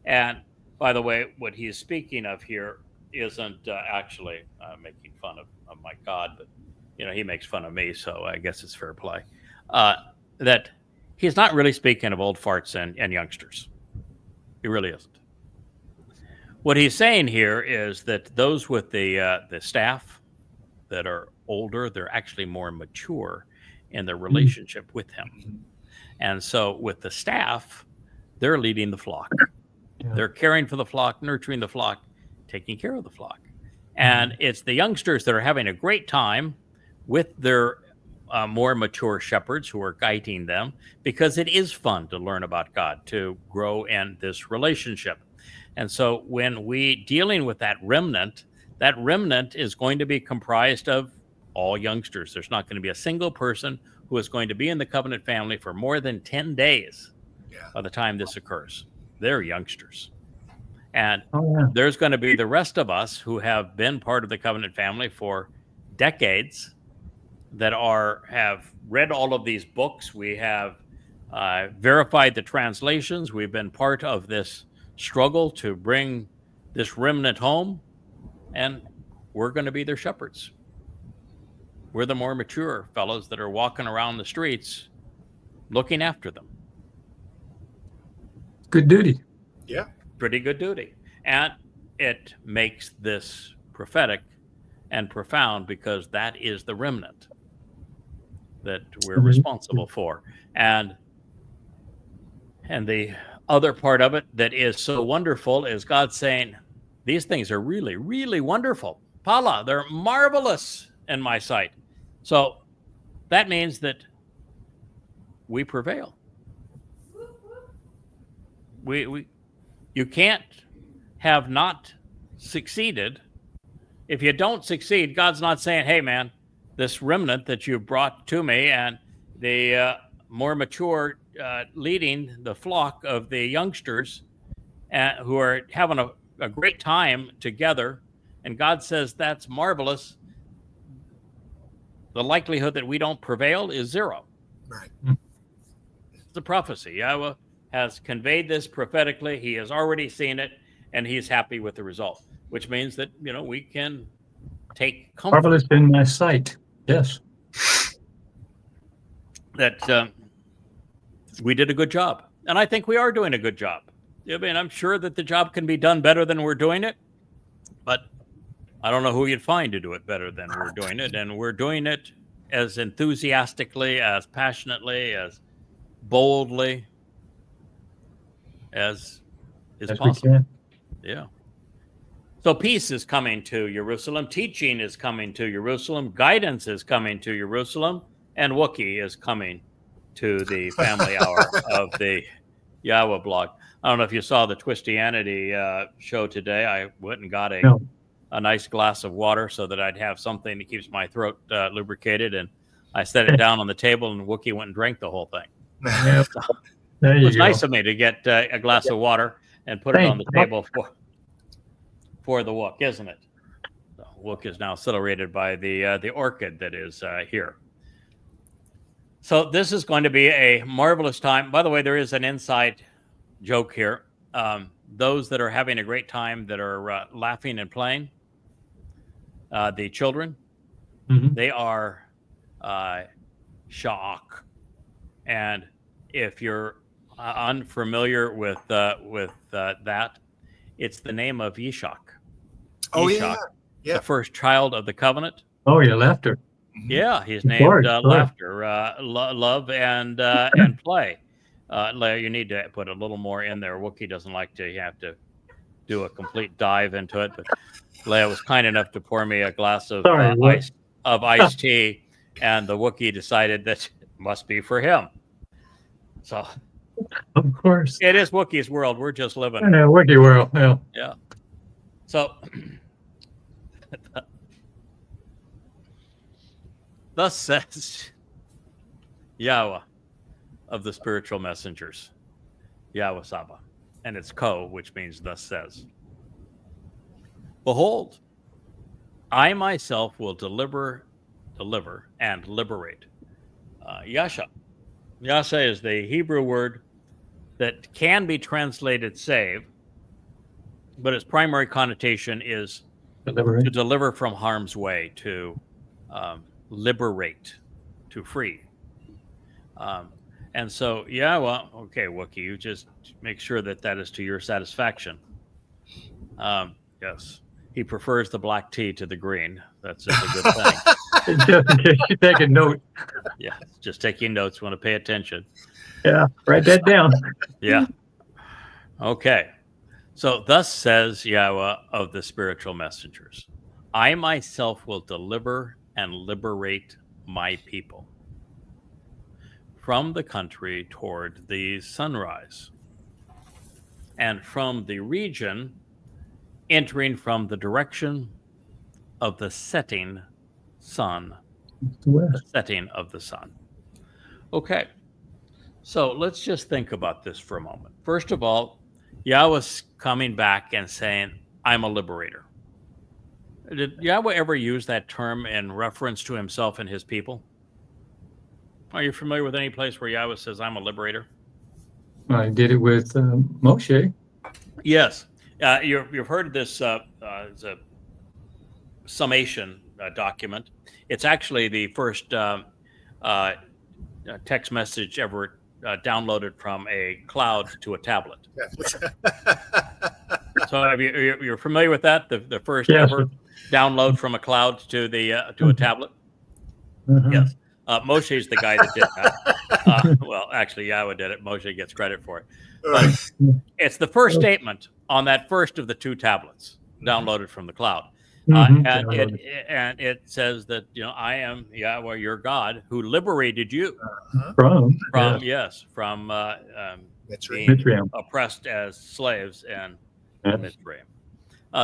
and by the way, what he's speaking of here isn't actually making fun of my God, but he makes fun of me, so I guess it's fair play. That he's not really speaking of old farts and youngsters. He really isn't. What he's saying here is that those with the staff that are older, they're actually more mature in their relationship with him. And so with the staff, they're leading the flock. Yeah. They're caring for the flock, nurturing the flock, taking care of the flock. And it's the youngsters that are having a great time with their more mature shepherds who are guiding them, because it is fun to learn about God, to grow in this relationship. And so when we dealing with that remnant is going to be comprised of all youngsters. There's not going to be a single person who is going to be in the covenant family for more than 10 days by the time this occurs. They're youngsters. And there's going to be the rest of us who have been part of the covenant family for decades that have read all of these books. We have verified the translations. We've been part of this struggle to bring this remnant home, and we're going to be their shepherds. We're the more mature fellows that are walking around the streets looking after them. Good duty. Yeah. Pretty good duty. And it makes this prophetic and profound because that is the remnant that we're responsible for. And the other part of it that is so wonderful is God saying, these things are really, really wonderful. Pala, they're marvelous in my sight. So that means that we prevail. You can't have not succeeded. If you don't succeed, God's not saying, hey, man, this remnant that you brought to me and the more mature leading the flock of the youngsters who are having a great time together, and God says that's marvelous, the likelihood that we don't prevail is zero. Right. It's a prophecy. Yahowah has conveyed this prophetically. He has already seen it, and he's happy with the result, which means that, we can take comfort. Marvelous in my sight. Yes. That we did a good job. And I think we are doing a good job. I mean, I'm sure that the job can be done better than we're doing it, but I don't know who you'd find to do it better than we're doing it. And we're doing it as enthusiastically, as passionately, as boldly as is possible. Yeah. So peace is coming to Jerusalem. Teaching is coming to Jerusalem. Guidance is coming to Jerusalem. And Wookiee is coming to the family hour of the Yahowah blog. I don't know if you saw the Twistianity show today. I went and got a nice glass of water so that I'd have something that keeps my throat lubricated. And I set it down on the table, and Wookiee went and drank the whole thing. It was nice of me to get a glass of water and put it on the table for the Wook, isn't it? The Wook is now celebrated by the orchid that is here. So this is going to be a marvelous time. By the way, there is an inside joke here. Those that are having a great time, that are laughing and playing, the children, they are Sha'ak. And if you're unfamiliar with that, it's the name of Yishak. Oh, Yishak, yeah. the first child of the covenant. Oh, yeah, laughter. Yeah, he's Of named course. Laughter, love, and play. Leah, you need to put a little more in there. Wookiee doesn't like to. You have to do a complete dive into it. But Leah was kind enough to pour me a glass of iced tea, and the Wookiee decided that it must be for him. So, of course, it is Wookiee's world. We're just living. Yeah, Wookiee world. Yeah. Yeah. So, thus says Yahowah of the spiritual messengers, Yahowah Saba, and it's Ko, which means thus says. Behold, I myself will deliver, and liberate. Yasha. Yasha is the Hebrew word that can be translated save, but its primary connotation is to deliver from harm's way, to liberate, to free. And so, Yahowah, okay, Wookiee, you just make sure that is to your satisfaction. Yes, he prefers the black tea to the green. That's just a good thing. Just in case you take a note. Yeah, just taking notes. Want to pay attention. Yeah, write that down. Yeah. Okay. So, thus says Yahowah of the spiritual messengers, I myself will deliver and liberate my people from the country toward the sunrise, and from the region entering from the direction of the setting sun. The setting of the sun. Okay. So let's just think about this for a moment. First of all, Yahowah's coming back and saying, I'm a liberator. Did Yahowah ever use that term in reference to himself and his people? Are you familiar with any place where Yahowah says, I'm a liberator? I did it with Moshe. Yes. You've heard this it's a summation document. It's actually the first text message ever downloaded from a cloud to a tablet. So you're familiar with that? The first ever download from a cloud to a tablet? Yes. Moshe's the guy that did that. Well, actually, Yahowah did it. Moshe gets credit for it. But it's the first statement on that first of the two tablets downloaded from the cloud. And it says that, I am Yahowah, your God, who liberated you from being oppressed as slaves in Mitzrayim.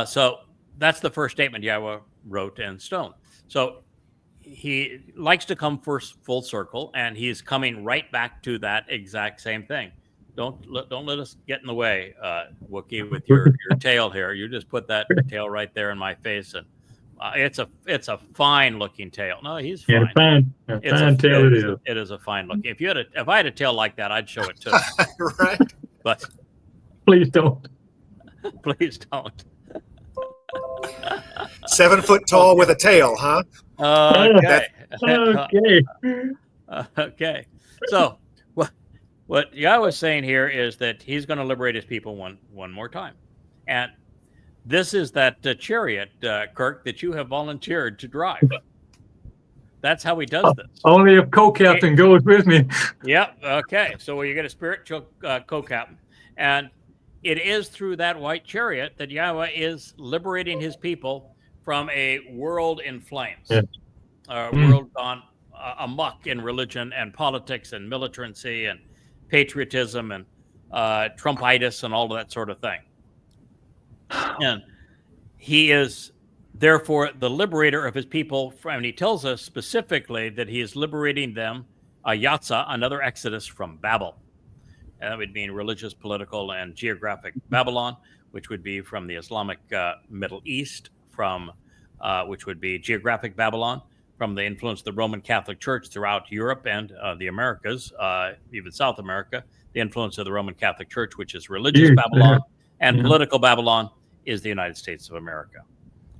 So that's the first statement Yahowah wrote in stone. So he likes to come full circle, and he's coming right back to that exact same thing. Don't let us get in the way, Wookiee, with your tail here. You just put that tail right there in my face, and it's a fine looking tail. No, he's fine. It's a fine tail. It is. It is a fine look. If I had a tail like that, I'd show it too. Right. But please don't. Please don't. 7 foot tall with a tail, huh? Okay. Okay. So what Yahowah is saying here is that he's going to liberate his people one more time. And this is that chariot, Kirk, that you have volunteered to drive. That's how he does this. Only if co-captain goes with me. Yep. Okay. So you get a spiritual co-captain. And it is through that white chariot that Yahowah is liberating his people from a world in flames. Yeah. A world gone amok in religion and politics and militancy and patriotism and Trumpitis and all of that sort of thing. And he is therefore the liberator of his people. And he tells us specifically that he is liberating them, Yatsa, another exodus from Babel. And that would mean religious, political, and geographic Babylon, which would be from the Islamic Middle East, which would be geographic Babylon, from the influence of the Roman Catholic Church throughout Europe and the Americas, even South America. The influence of the Roman Catholic Church, which is religious Babylon, and political Babylon is the United States of America.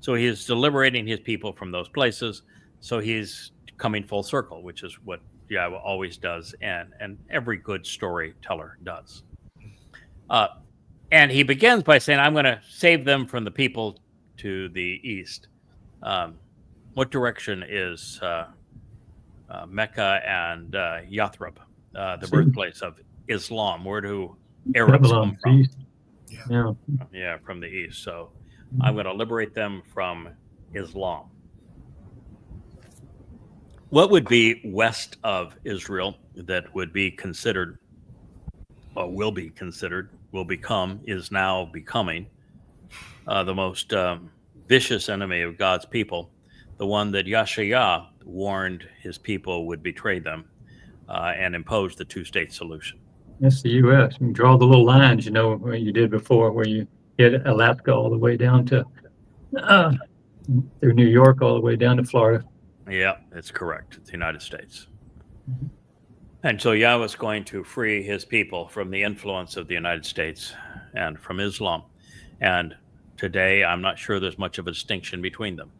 So he is liberating his people from those places. So he's coming full circle, which is what Yahowah always does, and every good storyteller does. And he begins by saying, I'm going to save them from the people to the east. What direction is Mecca and Yathrib, the birthplace of Islam? Where do Arabs come from? Yeah, from the east. So I'm going to liberate them from Islam. What would be west of Israel that would be considered, or will be considered, will become, is now becoming the most vicious enemy of God's people, the one that Yahshua warned his people would betray them and impose the two-state solution? That's the U.S. You draw the little lines, where you did before, where you hit Alaska all the way down to through New York all the way down to Florida. Yeah, that's correct. It's the United States. And so Yahweh is going to free his people from the influence of the United States and from Islam. And today, I'm not sure there's much of a distinction between them.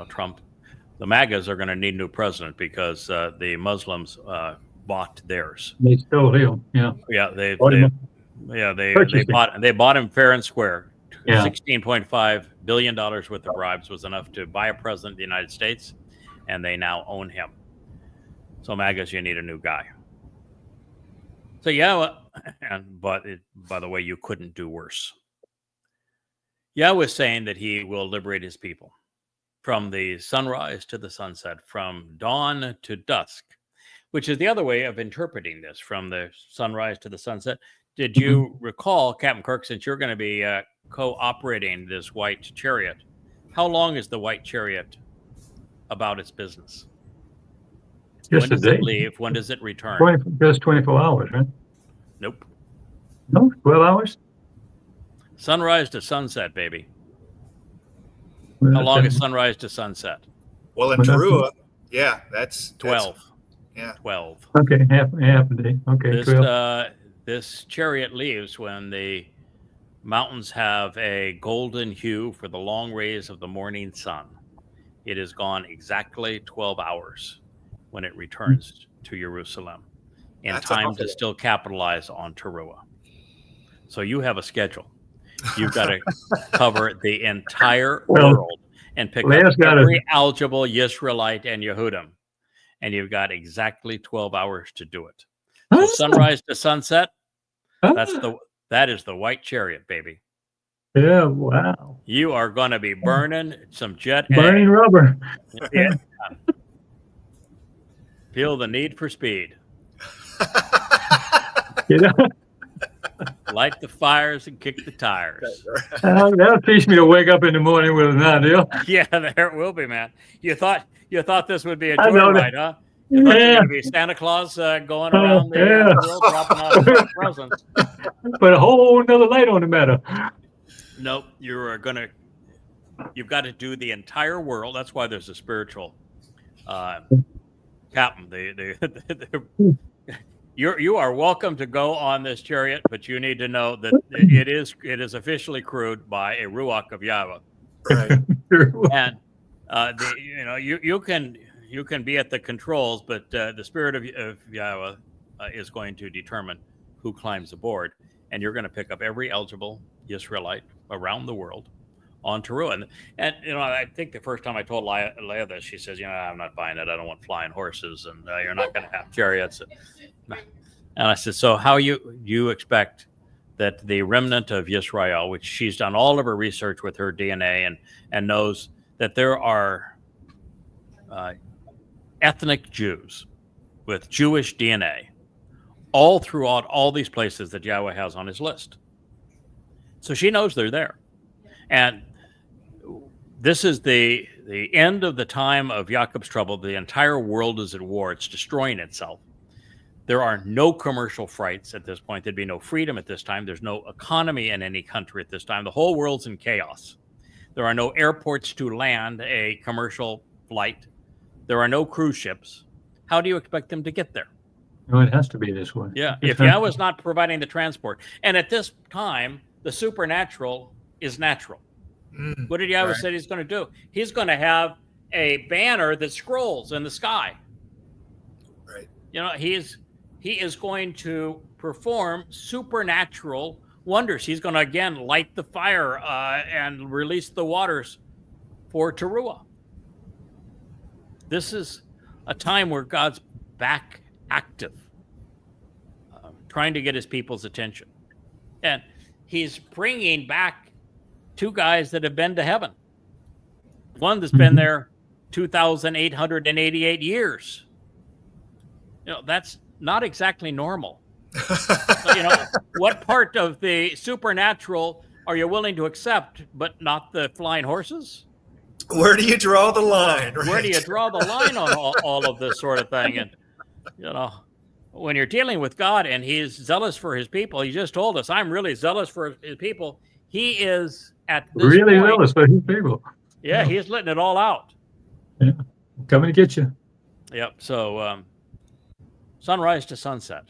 Trump, the MAGAs are going to need a new president because the Muslims bought theirs. They stole him. Yeah, they bought him fair and square. $16.5 billion worth of bribes was enough to buy a president of the United States, and they now own him. So MAGAs, you need a new guy. So but by the way, you couldn't do worse. Yahweh is saying that he will liberate his people from the sunrise to the sunset, from dawn to dusk, which is the other way of interpreting this, from the sunrise to the sunset. Did you recall, Captain Kirk, since you're going to be co-operating this white chariot, how long is the white chariot about its business? Just when does it leave? When does it return? Just 24 hours, right? Nope. No, 12 hours? Sunrise to sunset, baby. How long is sunrise to sunset? Well, in Towrah, that's 12. That's 12. Okay, half a day. Okay, 12. This chariot leaves when the mountains have a golden hue for the long rays of the morning sun. It is gone exactly 12 hours when it returns to Jerusalem in time to still capitalize on Towrah. So you have a schedule. You've got to cover the entire world and pick up every eligible Yisraelite and Yehudim. And you've got exactly 12 hours to do it. So sunrise to sunset, that is the white chariot, baby. Yeah, wow. You are going to be burning some jet burning rubber. Yeah. Feel the need for speed. Light the fires and kick the tires. That'll teach me to wake up in the morning with an idea. Yeah, there it will be, man. You thought this would be a joyride, huh? You thought you were going to be Santa Claus going around the world dropping off presents. Put a whole nother light on the matter. Nope, you've got to do the entire world. That's why there's a spiritual captain. You are welcome to go on this chariot, but you need to know that it is officially crewed by a ruach of Yahweh. Right. And you can be at the controls, but the spirit of Yahweh is going to determine who climbs aboard, and you're going to pick up every eligible Israelite around the world on Towrah. And I think the first time I told Leah this, she says, I'm not buying it. I don't want flying horses, and you're not going to have chariots. And I said, so how you expect that the remnant of Yisrael, which she's done all of her research with her DNA and knows that there are ethnic Jews with Jewish DNA all throughout all these places that Yahweh has on his list. So she knows they're there. And this is the end of the time of Jacob's trouble. The entire world is at war. It's destroying itself. There are no commercial flights at this point. There'd be no freedom at this time. There's no economy in any country at this time. The whole world's in chaos. There are no airports to land a commercial flight. There are no cruise ships. How do you expect them to get there? No, it has to be this way. Yeah, It if has- Yahweh is not providing the transport. And at this time, the supernatural is natural. What did Yahweh say he's going to do? He's going to have a banner that scrolls in the sky. Right. You know, he is going to perform supernatural wonders. He's going to again light the fire and release the waters for Towrah. This is a time where God's back active, trying to get his people's attention. And he's bringing back two guys that have been to heaven. One that's been there 2,888 years. You know, that's not exactly normal. You know, what part of the supernatural are you willing to accept, but not the flying horses? Where do you draw the line? Right? Where do you draw the line on all of this sort of thing? And, you know, when you're dealing with God and he's zealous for his people, he just told us, I'm really zealous for his people. He is at this really point, zealous for his people. yeah, he's letting it all out. Yeah. Coming to get you. Yep. So sunrise to sunset,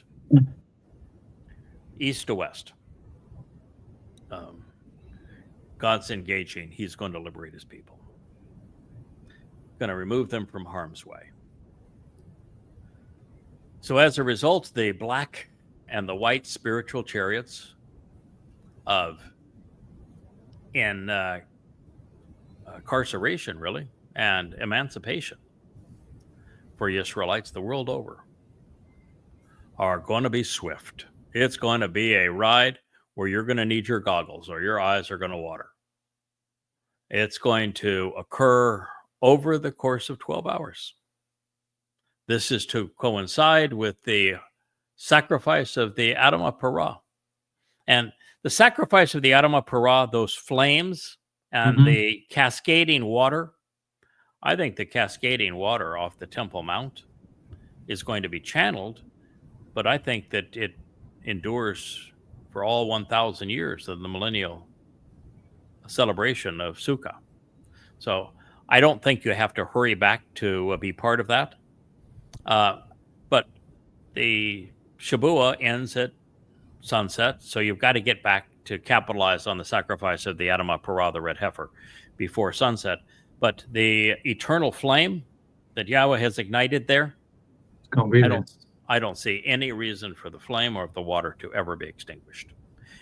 east to west. God's engaging. He's going to liberate his people. Going to remove them from harm's way. So as a result, the black and the white spiritual chariots of incarceration, really, and emancipation for Israelites the world over are going to be swift. It's going to be a ride where you're going to need your goggles or your eyes are going to water. It's going to occur over the course of 12 hours. This is to coincide with the sacrifice of the Adamah Parah. And the sacrifice of the Adamah Parah, those flames and the cascading water, I think the cascading water off the Temple Mount is going to be channeled, but I think that it endures for all 1,000 years of the millennial celebration of Sukkah. So I don't think you have to hurry back to be part of that. But the Shabbat ends at sunset, so you've got to get back to capitalize on the sacrifice of the Adamah Parah, the red heifer, before sunset. But the eternal flame that Yahweh has ignited there, It's going to be there. I don't see any reason for the flame or the water to ever be extinguished.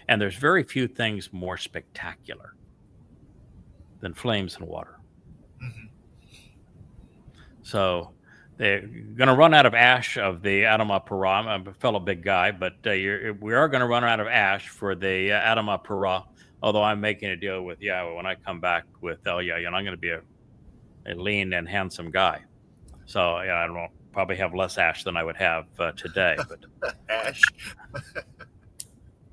And there's very few things more spectacular than flames and water. So they're going to run out of ash of the Adamah Parah. I'm a fellow big guy, but we are going to run out of ash for the Adamah Parah, although I'm making a deal with Yahweh when I come back with Elia, and I'm going to be a lean and handsome guy. So yeah, I don't probably have less ash than I would have today, but Ash.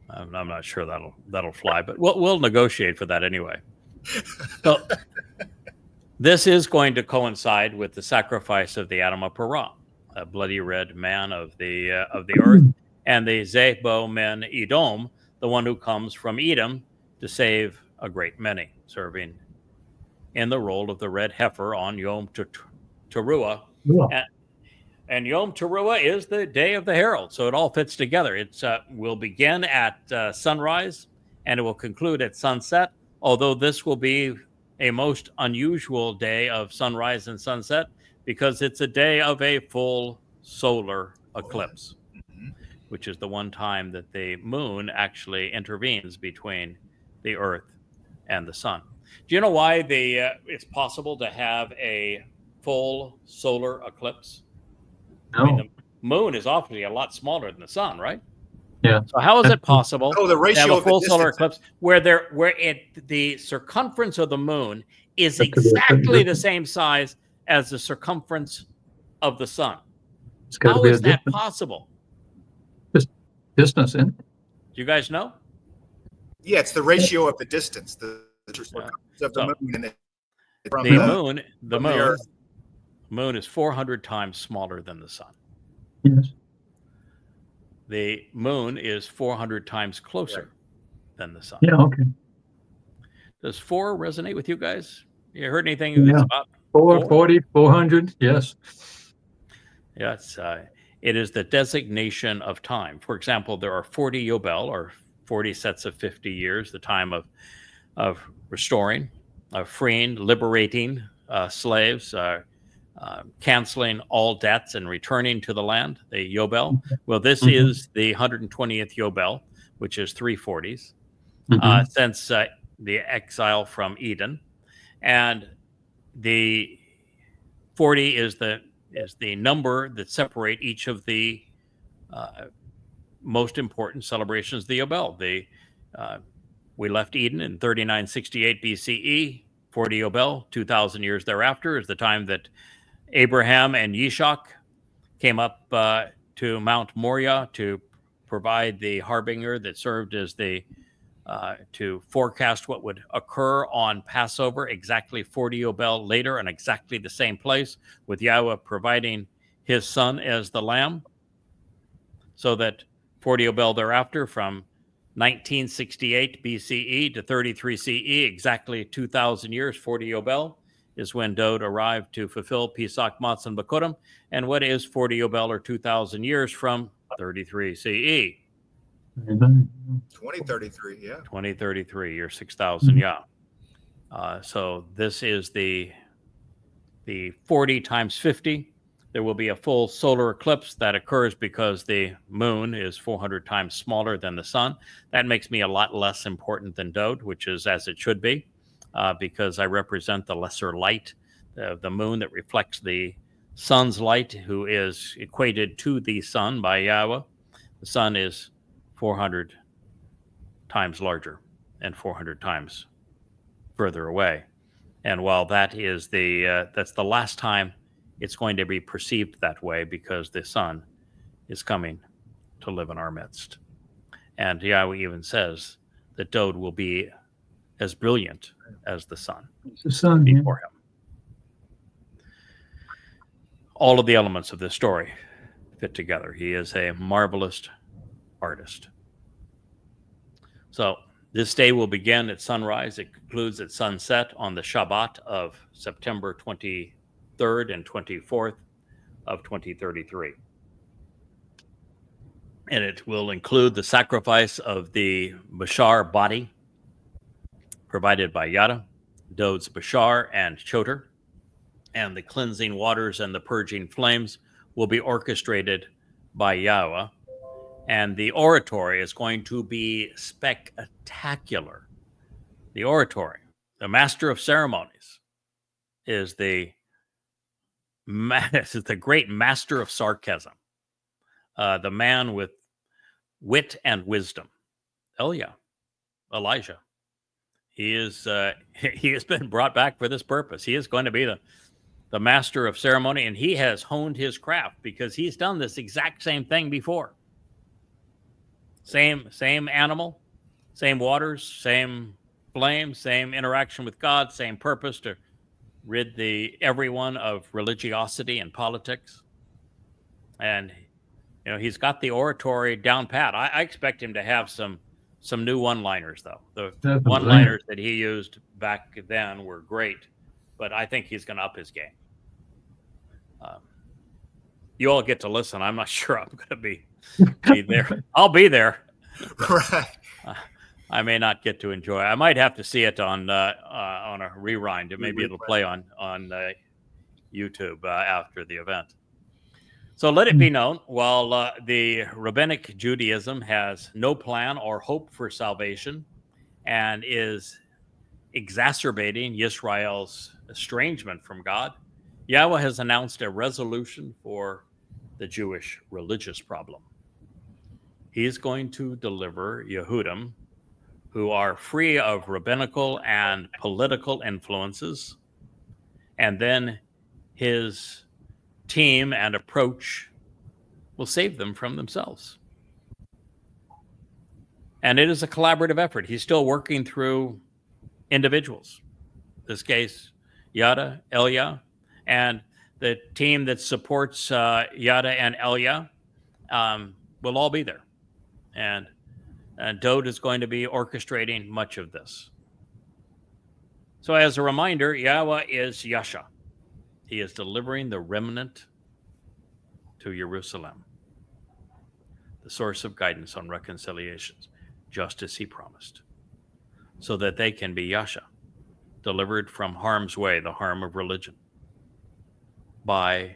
I'm not sure that'll fly, but we'll negotiate for that anyway. So this is going to coincide with the sacrifice of the Adamah Parah, a bloody red man of the earth, and the Zebo men Edom, the one who comes from Edom to save a great many, serving in the role of the red heifer on Yom Teruah. Yeah. And Yom Teruah is the day of the herald, so it all fits together. It's will begin at sunrise, and it will conclude at sunset, although this will be a most unusual day of sunrise and sunset because it's a day of a full solar eclipse, which is the one time that the moon actually intervenes between the earth and the sun. Do you know why it's possible to have a full solar eclipse? No. I mean, the moon is obviously a lot smaller than the sun, right? Yeah. So how is it possible Oh, the to have ratio a of the full solar distance. eclipse where the circumference of the moon is That could be a exactly the distance. same size as the circumference of the sun? It's got to How be a is that distance. possible? Distance, isn't it? Do you guys know? Yeah, it's the ratio of the distance, the circumference of the So, moon. And The from the earth. moon is 400 times smaller than the sun. Yes. The moon is 400 times closer than the sun. Yeah. Okay. Does 4 resonate with you guys? You heard anything Yeah. that's about 440, 400, yes. Yes, it is the designation of time. For example, there are 40 Yobel, or 40 sets of 50 years, the time of restoring, of freeing, liberating slaves, canceling all debts and returning to the land, the Yobel. Well, this is the 120th Yobel, which is 340s, since the exile from Eden. And the 40 is the number that separate each of the most important celebrations of the Yobel. We left Eden in 3968 BCE. 40 Yobel, 2,000 years thereafter, is the time that Abraham and Yishak came up to Mount Moriah to provide the harbinger that served as to forecast what would occur on Passover exactly 40 Yobel later in exactly the same place, with Yahweh providing his son as the lamb, so that 40 Yobel thereafter, from 1968 BCE to 33 CE, exactly 2,000 years, 40 Yobel, is when Dode arrived to fulfill Pesach, Matzah, and Bakurim. And what is 40 Yobel, or 2,000 years, from 33 CE? 2033, yeah. 2033, year 6,000, yeah. So this is the 40 times 50. There will be a full solar eclipse that occurs because the moon is 400 times smaller than the sun. That makes me a lot less important than Dode, which is as it should be, because I represent the lesser light, the moon that reflects the sun's light, who is equated to the sun by Yahweh. The sun is 400 times larger and 400 times further away. And while that is that's the last time it's going to be perceived that way, because the sun is coming to live in our midst. And Yahweh even says that Dode will be as brilliant as the sun before him. All of the elements of this story fit together. He is a marvelous artist. So this day will begin at sunrise. It concludes at sunset on the Shabbat of September 23rd and 24th of 2033. And it will include the sacrifice of the Bashar body provided by Yada, Dode's Bashar and Choter, and the cleansing waters and the purging flames will be orchestrated by Yahweh. And the oratory is going to be spectacular. The oratory, the master of ceremonies, is the great master of sarcasm, the man with wit and wisdom, Elijah. He has been brought back for this purpose. He is going to be the master of ceremony, and he has honed his craft because he's done this exact same thing before. Same animal, same waters, same flame, same interaction with God, same purpose to rid everyone of religiosity and politics. And he's got the oratory down pat. I expect him to have some new one-liners, though. The one-liners that he used back then were great, but I think he's going to up his game. You all get to listen. I'm not sure I'm going to be there. I'll be there. Right. I may not get to enjoy it. I might have to see it on a rewind. Maybe it'll play on YouTube after the event. So let it be known, while the rabbinic Judaism has no plan or hope for salvation and is exacerbating Yisrael's estrangement from God, Yahweh has announced a resolution for the Jewish religious problem. He is going to deliver Yehudim, who are free of rabbinical and political influences, and then his team and approach will save them from themselves. And it is a collaborative effort. He's still working through individuals. In this case, Yada, Elia, and the team that supports Yada and Elia will all be there. And Dode is going to be orchestrating much of this. So as a reminder, Yahweh is Yasha. He is delivering the remnant to Jerusalem, the source of guidance on reconciliations, just as he promised, so that they can be Yasha, delivered from harm's way, the harm of religion, by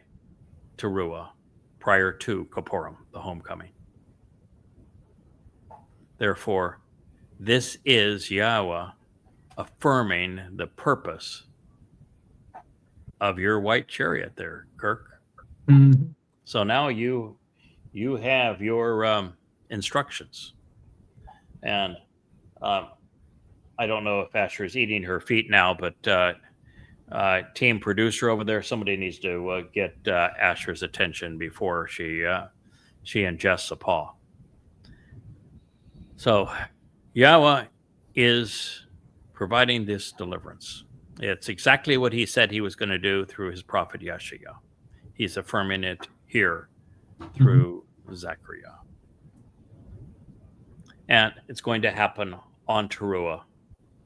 Towrah, prior to Kippurim, the homecoming. Therefore, this is Yahweh affirming the purpose of your white chariot there, Kirk. Mhm. So now you have your instructions. And I don't know if Asher's eating her feet now, but team producer over there, somebody needs to get Asher's attention before she ingests a paw. So Yahweh is providing this deliverance. It's exactly what he said he was going to do through his prophet Yeshua. He's affirming it here through Zechariah. And it's going to happen on Towrah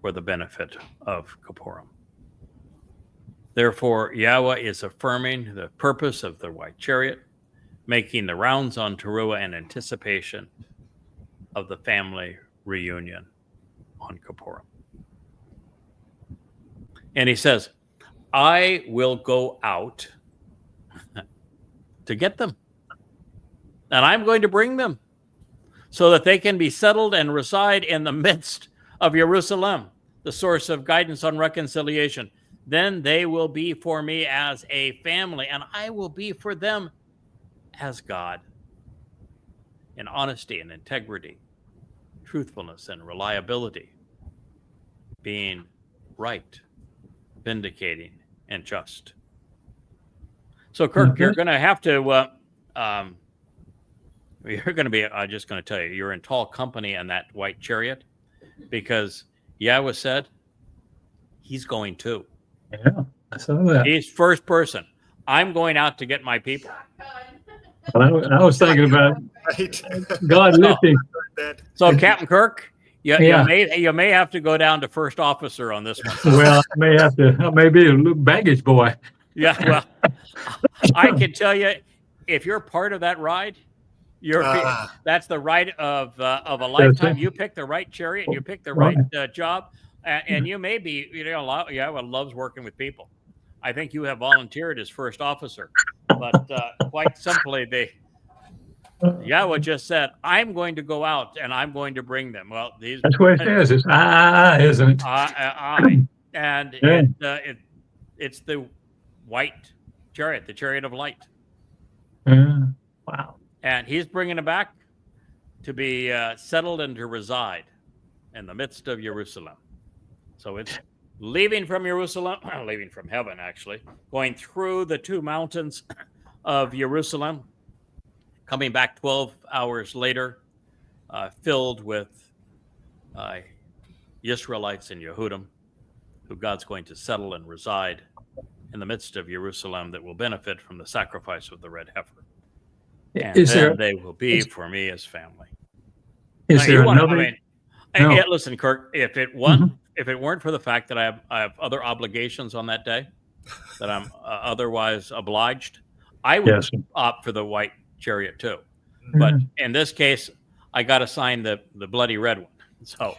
for the benefit of Kippurim. Therefore, Yahweh is affirming the purpose of the white chariot, making the rounds on Towrah in anticipation of the family reunion on Kippurim. And he says, I will go out to get them, and I'm going to bring them so that they can be settled and reside in the midst of Jerusalem, the source of guidance on reconciliation. Then they will be for me as a family, and I will be for them as God, in honesty and integrity, truthfulness and reliability, being right, vindicating, and just. So, Kirk, you're going to have to, you're going to be, I'm just going to tell you, you're in tall company on that white chariot, because Yahweh said he's going too. Yeah, I saw that. He's first person. I'm going out to get my people. Well, I was thinking about Right. God lifting. So, Captain Kirk, Yeah. you may have to go down to first officer on this one. Well, I may be a little baggage boy. Yeah, well, I can tell you, if you're part of that ride, that's the ride of a lifetime. You pick the right chariot, you pick the right job, and you may be, Yahweh loves working with people. I think you have volunteered as first officer, but quite simply, Yahweh just said, I'm going to go out and I'm going to bring them. Well, that's what it says. It's isn't it? And Yeah. it's the white chariot, the chariot of light. Wow. And he's bringing them back to be settled and to reside in the midst of Jerusalem. So it's leaving from Jerusalem, leaving from heaven, actually, going through the two mountains of Jerusalem, coming back 12 hours later, filled with Israelites and Yehudim, who God's going to settle and reside in the midst of Jerusalem, that will benefit from the sacrifice of the red heifer. And then they will be for me as family. Is there another? Listen, Kirk, if it weren't for the fact that I have other obligations on that day, that I'm otherwise obliged, I would opt for the white chariot too. But in this case, I got to sign the bloody red one. So,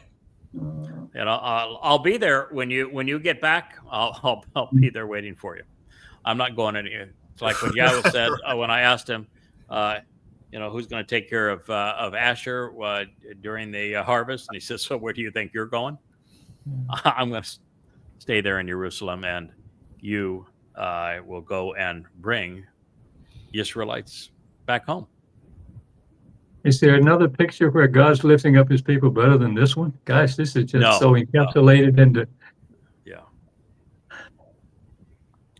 I'll be there when you get back. I'll be there waiting for you. I'm not going anywhere. It's like when Yahweh said, when I asked him, who's going to take care of Asher during the harvest, and he says, so where do you think you're going? I'm going to stay there in Jerusalem, and you will go and bring Israelites back home. Is there another picture where God's lifting up his people better than this one? Guys, this is just so encapsulated into. Yeah.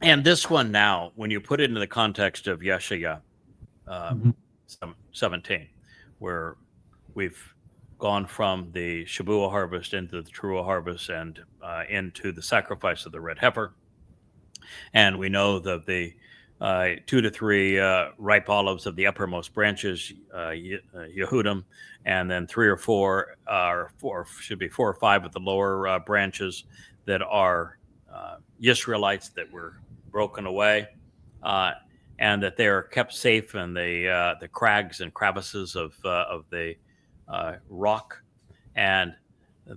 And this one now, when you put it into the context of Yeshua 17, where we've gone from the Shabbat harvest into the Towrah harvest and into the sacrifice of the red heifer. And we know that the 2 to 3 ripe olives of the uppermost branches, Yehudim, and then 3 or 4, or 4 should be 4 or 5 of the lower branches, that are Israelites that were broken away, and that they are kept safe in the crags and crevices of the rock, and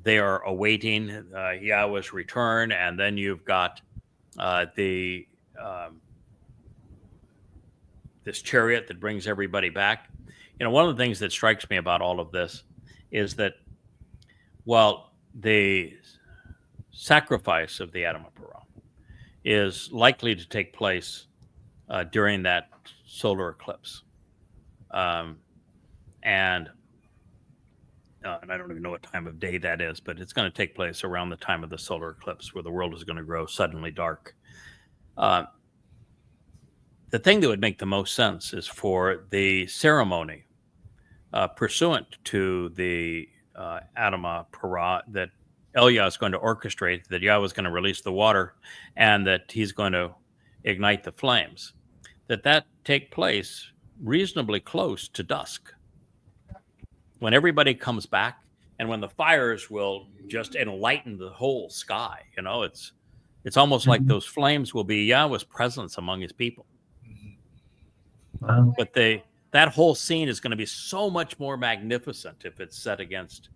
they are awaiting Yahweh's return. And then you've got the this chariot that brings everybody back. One of the things that strikes me about all of this is that while the sacrifice of the Adamah Parah is likely to take place during that solar eclipse, and I don't even know what time of day that is, but it's going to take place around the time of the solar eclipse, where the world is going to grow suddenly dark. The thing that would make the most sense is for the ceremony pursuant to the Adamah Parah that Eliah is going to orchestrate, that Yahweh is going to release the water, and that he's going to ignite the flames, that take place reasonably close to dusk, when everybody comes back, and when the fires will just enlighten the whole sky. It's almost like those flames will be Yahweh's presence among his people. Wow. But that whole scene is going to be so much more magnificent if it's set against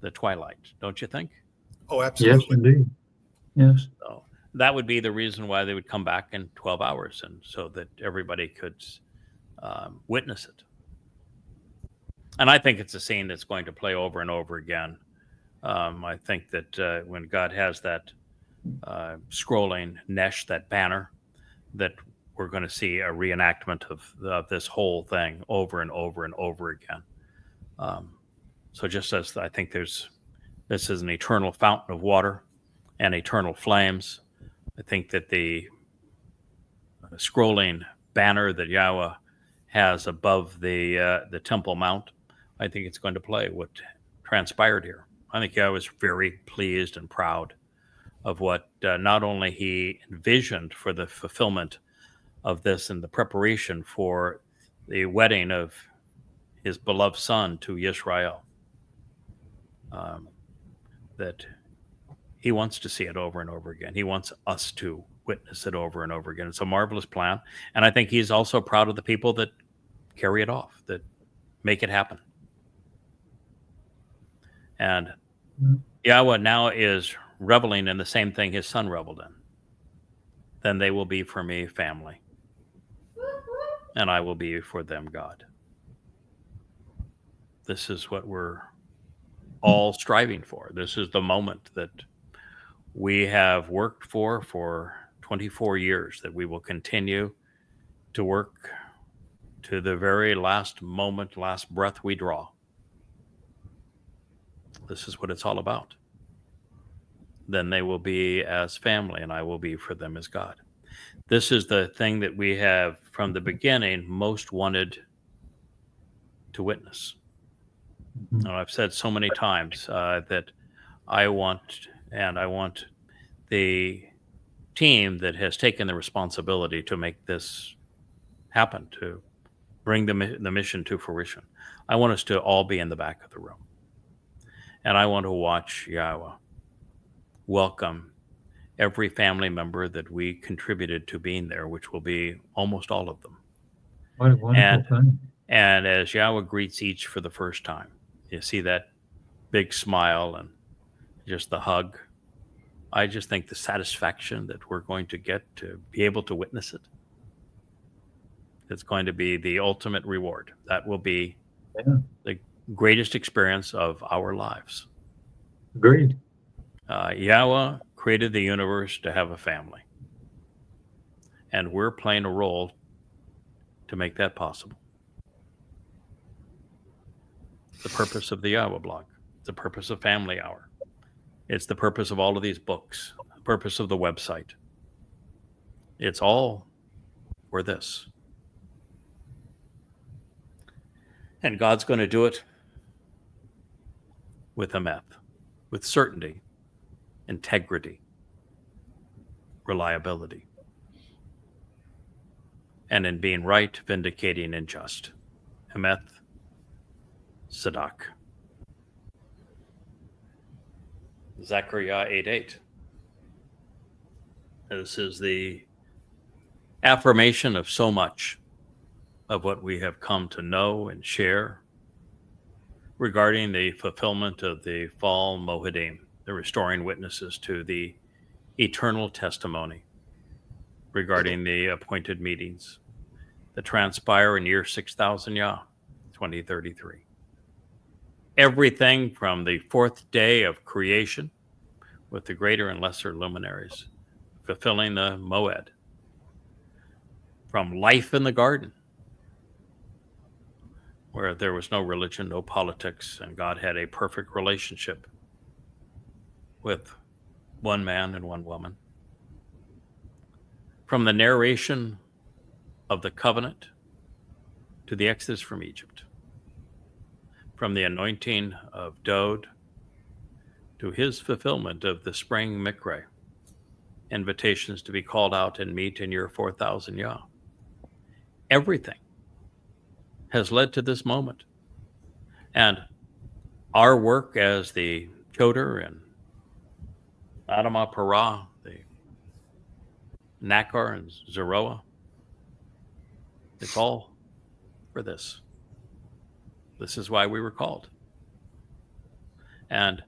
the twilight, don't you think? Oh, absolutely. Yes, indeed. Yes. So that would be the reason why they would come back in 12 hours, and so that everybody could witness it. And I think it's a scene that's going to play over and over again. I think that when God has that scrolling nesh, that banner, that we're going to see a reenactment of this whole thing over and over and over again. So just as I think this is an eternal fountain of water and eternal flames, I think that the scrolling banner that Yahweh has above the Temple Mount, I think it's going to play what transpired here. I think Yahweh was very pleased and proud of what not only he envisioned for the fulfillment of this and the preparation for the wedding of his beloved son to Yisrael, that he wants to see it over and over again. He wants us to witness it over and over again. It's a marvelous plan. And I think he's also proud of the people that carry it off, that make it happen. And Yahweh now is reveling in the same thing his son reveled in. Then they will be for me family, and I will be for them God. This is what we're all striving for. This is the moment that we have worked for 24 years, that we will continue to work to the very last moment, last breath we draw. This is what it's all about. Then they will be as family, and I will be for them as God. This is the thing that we have from the beginning most wanted to witness. And I've said so many times that I want the team that has taken the responsibility to make this happen, to bring the mission to fruition. I want us to all be in the back of the room. And I want to watch Yahweh welcome every family member that we contributed to being there, which will be almost all of them. What a wonderful thing. And as Yahweh greets each for the first time, you see that big smile and just the hug. I just think the satisfaction that we're going to get to be able to witness it, it's going to be the ultimate reward. That will be the greatest experience of our lives. Agreed. Yahweh created the universe to have a family, and we're playing a role to make that possible. It's the purpose of the Yahowah blog. It's the purpose of Family Hour. It's the purpose of all of these books, the purpose of the website. It's all for this. And God's going to do it with emeth, with certainty, integrity, reliability, and in being right, vindicating, and just. Emeth, Sadak. Zechariah 8:8. This is the affirmation of so much of what we have come to know and share regarding the fulfillment of the fall Moedim, the restoring witnesses to the eternal testimony regarding the appointed meetings that transpire in year 6000 Yah, 2033. Everything from the fourth day of creation with the greater and lesser luminaries fulfilling the Moed, from life in the garden, where there was no religion, no politics, and God had a perfect relationship with one man and one woman. From the narration of the covenant to the exodus from Egypt. From the anointing of Dode to his fulfillment of the spring Mikre, invitations to be called out and meet in year 4000 Yah. Everything has led to this moment. And our work as the Choter and Adamah Parah, the Nakar and Zeroah, it's all for this. This is why we were called. And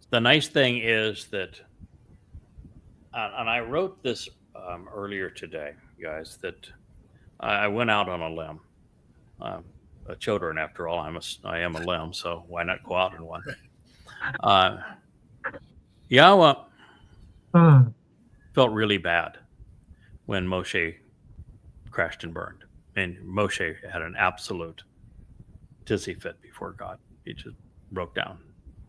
the nice thing is that, and I wrote this earlier today, guys, that I went out on a limb. A Choter, and after all, I am a limb, so why not go out on one? Yahowah felt really bad when Moshe crashed and burned. And Moshe had an absolute tizzy fit before God. He just broke down,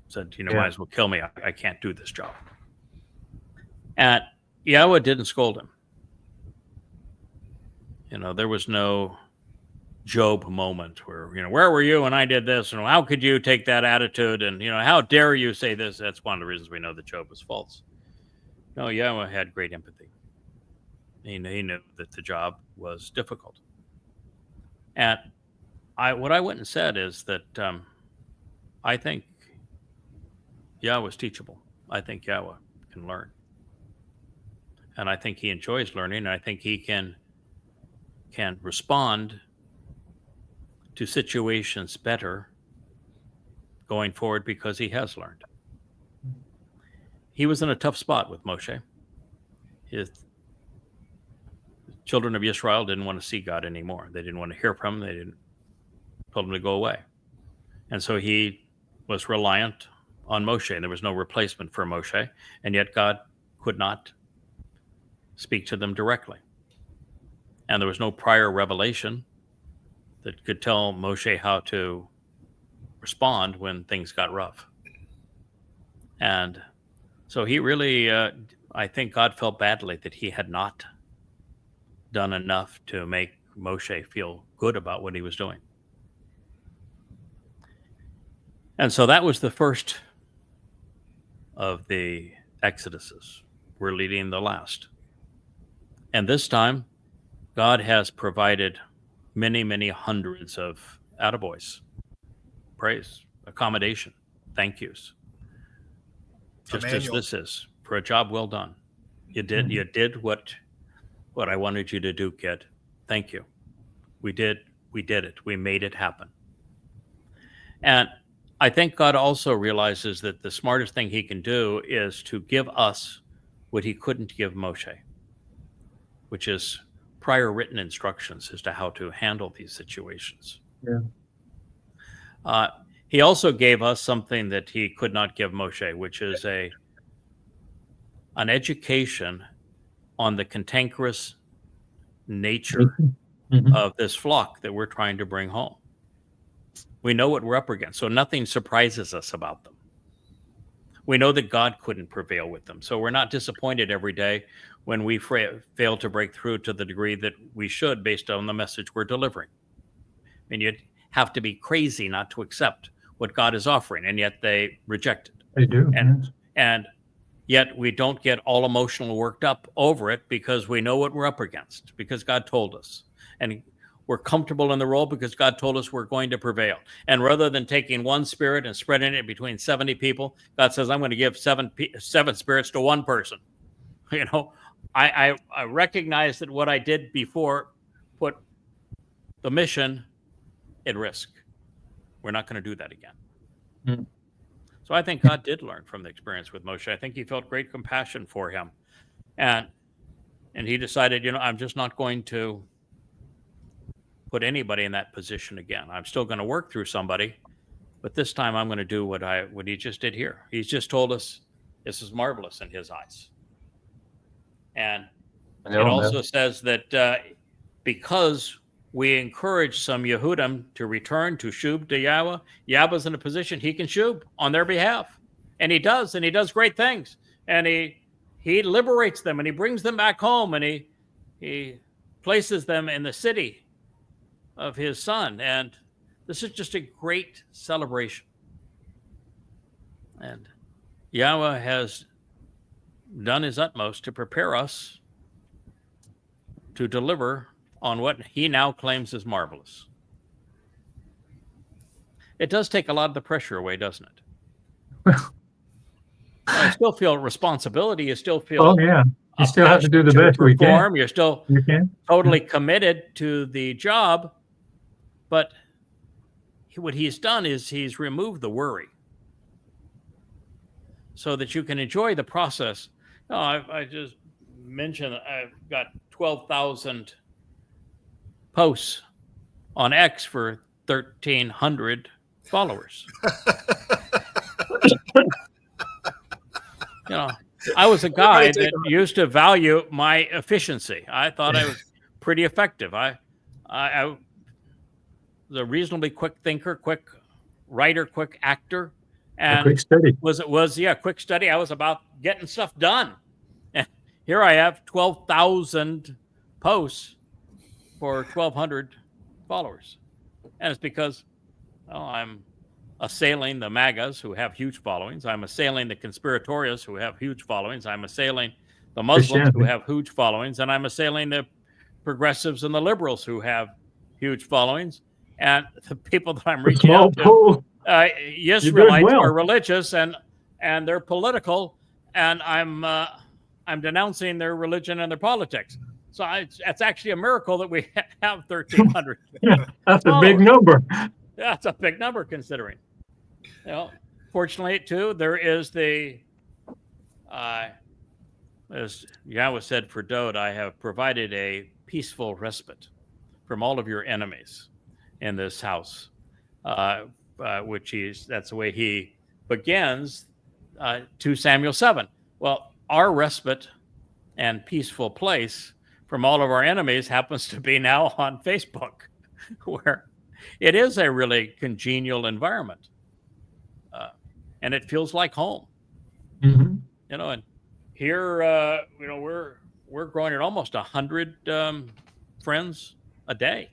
said, might as well kill me. I can't do this job. And Yahowah didn't scold him. There was no Job moment where, where were you when I did this? And how could you take that attitude? And, how dare you say this? That's one of the reasons we know that Job was false. No, Yahowah had great empathy. He knew that the job was difficult. And what I went and said is that I think Yahowah is teachable. I think Yahowah can learn. And I think he enjoys learning. And I think he can respond to situations better going forward because he has learned. He was in a tough spot with Moshe. His children of Israel didn't want to see God anymore. They didn't want to hear from him. They told him to go away. And so he was reliant on Moshe, and there was no replacement for Moshe. And yet God could not speak to them directly. And there was no prior revelation that could tell Moshe how to respond when things got rough. And so he really, I think God felt badly that he had not done enough to make Moshe feel good about what he was doing. And so that was the first of the exoduses. We're leading the last. And this time, God has provided many, many hundreds of attaboys, praise, accommodation, thank yous. Just Emmanuel. As this is, for a job well done. You did what I wanted you to do, kid. Thank you. We did it. We made it happen. And I think God also realizes that the smartest thing he can do is to give us what he couldn't give Moshe, which is prior written instructions as to how to handle these situations. Yeah. He also gave us something that he could not give Moshe, which is an education on the cantankerous nature of this flock that we're trying to bring home. We know what we're up against, so nothing surprises us about them. We know that God couldn't prevail with them, so we're not disappointed every day when we fail to break through to the degree that we should based on the message we're delivering. I mean, you'd have to be crazy not to accept what God is offering, and yet they reject it. They do. And yet we don't get all emotional worked up over it because we know what we're up against, because God told us. And we're comfortable in the role because God told us we're going to prevail. And rather than taking one spirit and spreading it between 70 people, God says, I'm going to give seven spirits to one person. I recognize that what I did before put the mission at risk. We're not going to do that again. Mm. So I think God did learn from the experience with Moshe. I think he felt great compassion for him. And he decided, I'm just not going to put anybody in that position again. I'm still going to work through somebody, but this time I'm going to do what he just did here. He's just told us this is marvelous in his eyes. And it also says that because we encourage some Yehudim to return to Shub to Yahweh, Yahweh's in a position he can Shub on their behalf. And he does great things. And he liberates them and he brings them back home and he places them in the city of his son. And this is just a great celebration. And Yahweh has done his utmost to prepare us to deliver on what he now claims is marvelous. It does take a lot of the pressure away, doesn't it? Well, I still feel responsibility. You still feel. Oh yeah, you still have to do the best we can. You're still totally committed to the job, but what he's done is he's removed the worry, so that you can enjoy the process. No, I just mentioned I've got 12,000 posts on X for 1,300 followers. I was a guy that used to value my efficiency. I thought I was pretty effective. I was a reasonably quick thinker, quick writer, quick actor, and quick study. Quick study. I was about getting stuff done. And here I have 12,000 posts for 1,200 followers. And it's because I'm assailing the MAGAs who have huge followings. I'm assailing the conspiratorials who have huge followings. I'm assailing the Muslims who have huge followings. And I'm assailing the progressives and the liberals who have huge followings. And the people that I'm reaching out to, Israelites are religious and they're political. And I'm denouncing their religion and their politics. So it's actually a miracle that we have 1,300. Yeah, that's a big number. That's a big number considering. Fortunately, too, there is as Yahweh said for Dode, I have provided a peaceful respite from all of your enemies in this house, that's the way he begins 2 Samuel 7. Well, our respite and peaceful place from all of our enemies happens to be now on Facebook, where it is a really congenial environment. And it feels like home. Mm-hmm. And here, we're growing at almost 100 friends a day.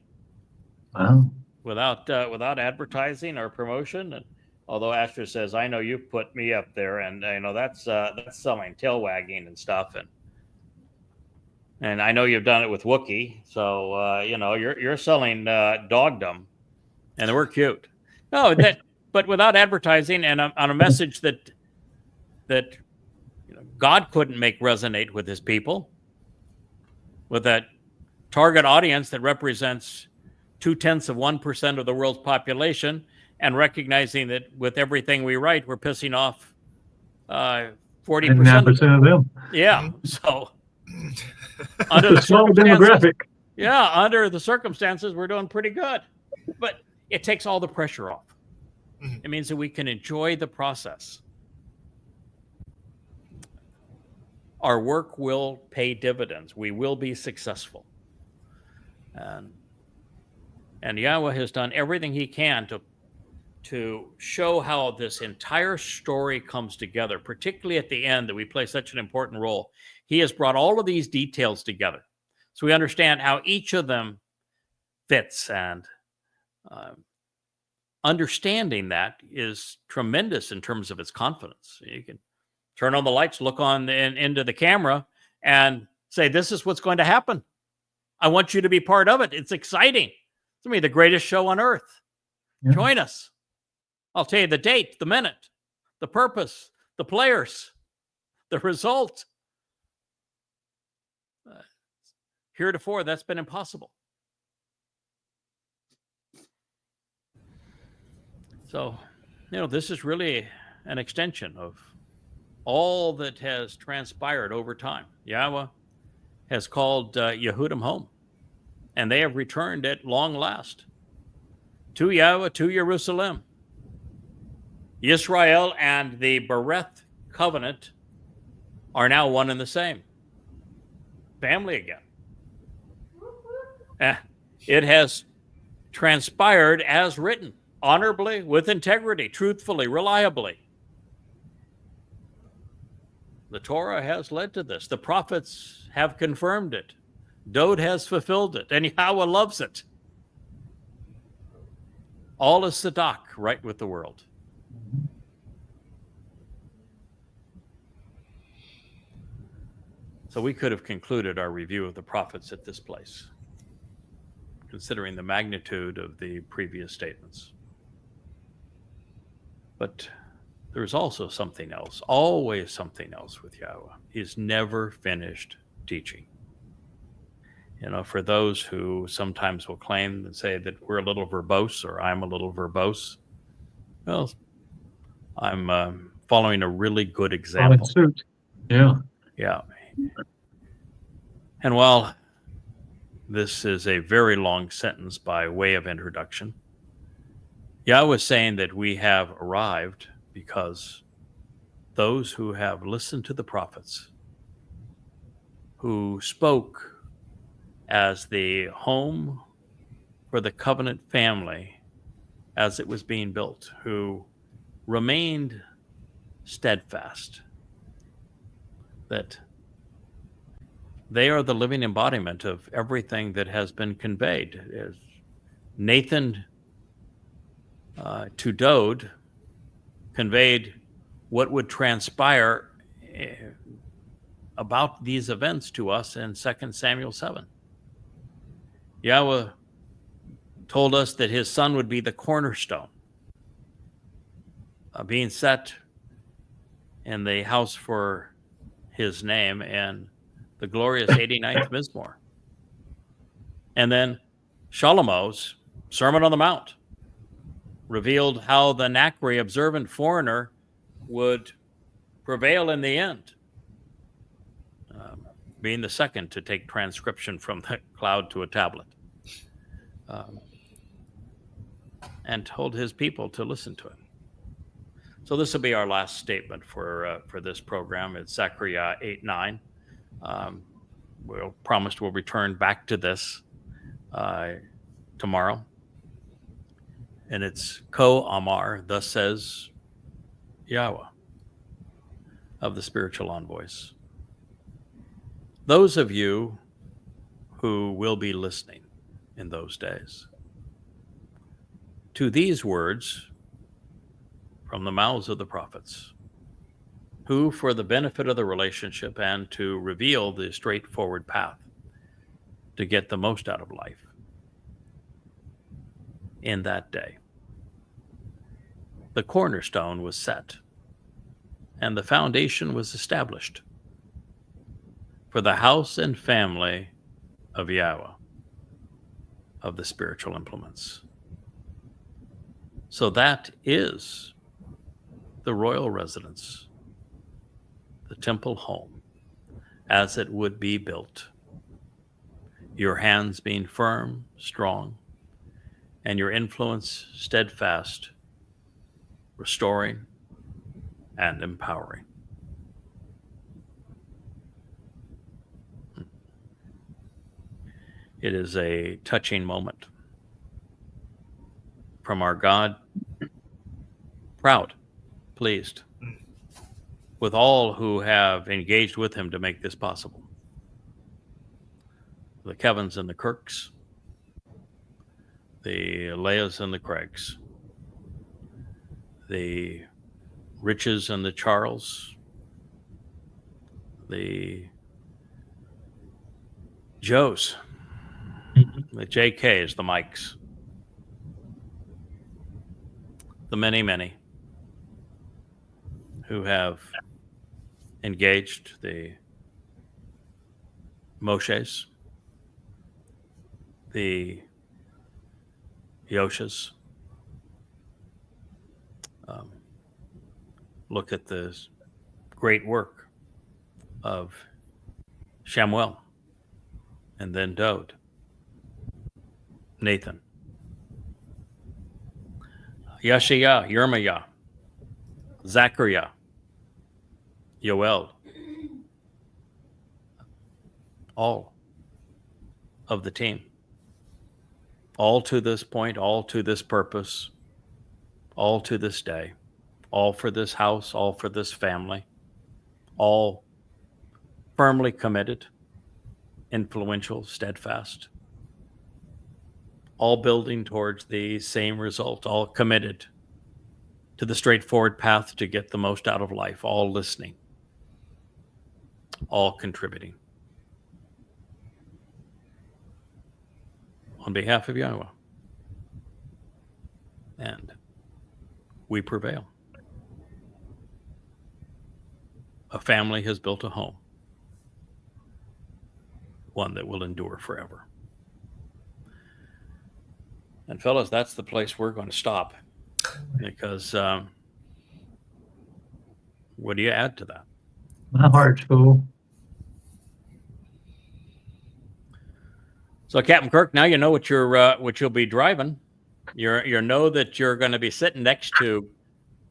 Wow. Without advertising or promotion. And although Asher says, I know you put me up there, and that's selling tail wagging and stuff, and I know you've done it with Wookiee, so you're selling dogdom, and we're cute. No, but without advertising and on a message that God couldn't make resonate with his people, with that target audience that represents 0.2% of the world's population, and recognizing that with everything we write, we're pissing off 40% of them. Yeah. So under the small demographic. Yeah, under the circumstances, we're doing pretty good. But it takes all the pressure off. Mm-hmm. It means that we can enjoy the process. Our work will pay dividends. We will be successful. And Yahweh has done everything he can to show how this entire story comes together, particularly at the end that we play such an important role. He has brought all of these details together so we understand how each of them fits, and understanding that is tremendous in terms of its confidence. You can turn on the lights, look on into the camera, and say, this is what's going to happen. I want you to be part of it. It's exciting. It's going to be the greatest show on earth. Yeah. Join us. I'll tell you the date, the minute, the purpose, the players, the result. Heretofore, that's been impossible. So, this is really an extension of all that has transpired over time. Yahweh has called Yehudim home, and they have returned at long last to Yahweh, to Jerusalem. Israel and the Bereth covenant are now one and the same. Family again. It has transpired as written, honorably, with integrity, truthfully, reliably. The Torah has led to this. The prophets have confirmed it. Dode has fulfilled it, and Yahweh loves it. All is Sadak, right with the world. So we could have concluded our review of the prophets at this place, considering the magnitude of the previous statements. But there is also something else, always something else with Yahweh. He's never finished teaching. For those who sometimes will claim and say that we're a little verbose, or I'm a little verbose, well, I'm following a really good example. Yeah. Yeah. And while this is a very long sentence by way of introduction, Yahweh is saying that we have arrived because those who have listened to the prophets, who spoke as the home for the covenant family as it was being built, who remained steadfast, that they are the living embodiment of everything that has been conveyed. As Nathan to Dode conveyed what would transpire about these events to us in 2 Samuel 7. Yahweh told us that his son would be the cornerstone, being set in the house for his name and the glorious 89th Mizmor. And then Shalomo's Sermon on the Mount revealed how the Nakri observant foreigner would prevail in the end, being the second to take transcription from the cloud to a tablet, and told his people to listen to him. So this will be our last statement for this program. It's Zechariah 8:9. We'll promise we'll return back to this tomorrow. And it's Ko Amar, thus says Yahweh, of the spiritual envoys. Those of you who will be listening in those days to these words from the mouths of the prophets, who, for the benefit of the relationship and to reveal the straightforward path to get the most out of life in that day, the cornerstone was set and the foundation was established for the house and family of Yahweh, of the spiritual implements. So that is the royal residence, the temple home, as it would be built. Your hands being firm, strong, and your influence steadfast, restoring and empowering. It is a touching moment from our God, proud, pleased with all who have engaged with him to make this possible. The Kevins and the Kirks, the Leahs and the Craigs, the Riches and the Charles, the Joes, the JKs, the Mikes, the many who have engaged, the Moshes, the Yoshas. Look at the great work of Shamuel, and then Dode, Nathan, Yashaya, Yirmiah, Zachariah, Yoel, all of the team, all to this point, all to this purpose, all to this day, all for this house, all for this family, all firmly committed, influential, steadfast, all building towards the same result, all committed to the straightforward path to get the most out of life, all listening, all contributing. On behalf of YAHOWAH, and we prevail. A family has built a home, one that will endure forever. And fellas, that's the place we're going to stop, because what do you add to that? My heart's full. So, Captain Kirk, now you know what you'll be driving. You know that you're going to be sitting next to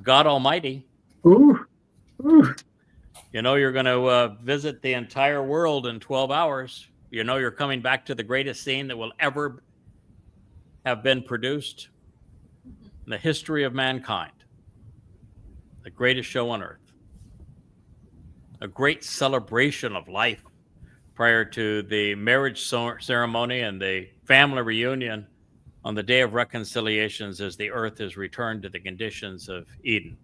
God Almighty. Ooh, ooh. You know you're going to visit the entire world in 12 hours. You know you're coming back to the greatest scene that will ever have been produced in the history of mankind. The greatest show on earth. A great celebration of life prior to the marriage ceremony and the family reunion on the day of reconciliations as the earth is returned to the conditions of Eden.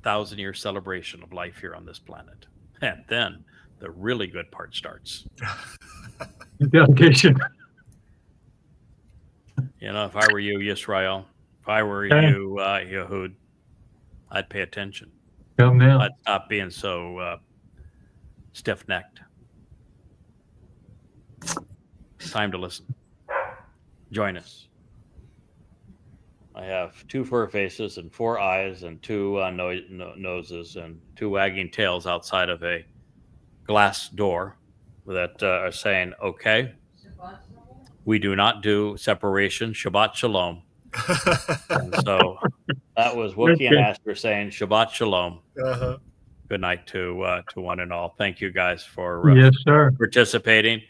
1,000-year celebration of life here on this planet. And then the really good part starts. The delegation. You know, if I were you, Yisrael, if I were you, Yehud, I'd pay attention. Come now. I'd stop being so stiff-necked. Time to listen. Join us. I have 2 fur faces and 4 eyes and 2 noses and 2 wagging tails outside of a glass door that are saying, okay, we do not do separation. Shabbat Shalom. And so that was Wookie and Aster saying Shabbat Shalom. Uh-huh. Good night to one and all. Thank you guys for Yes, sir. participating.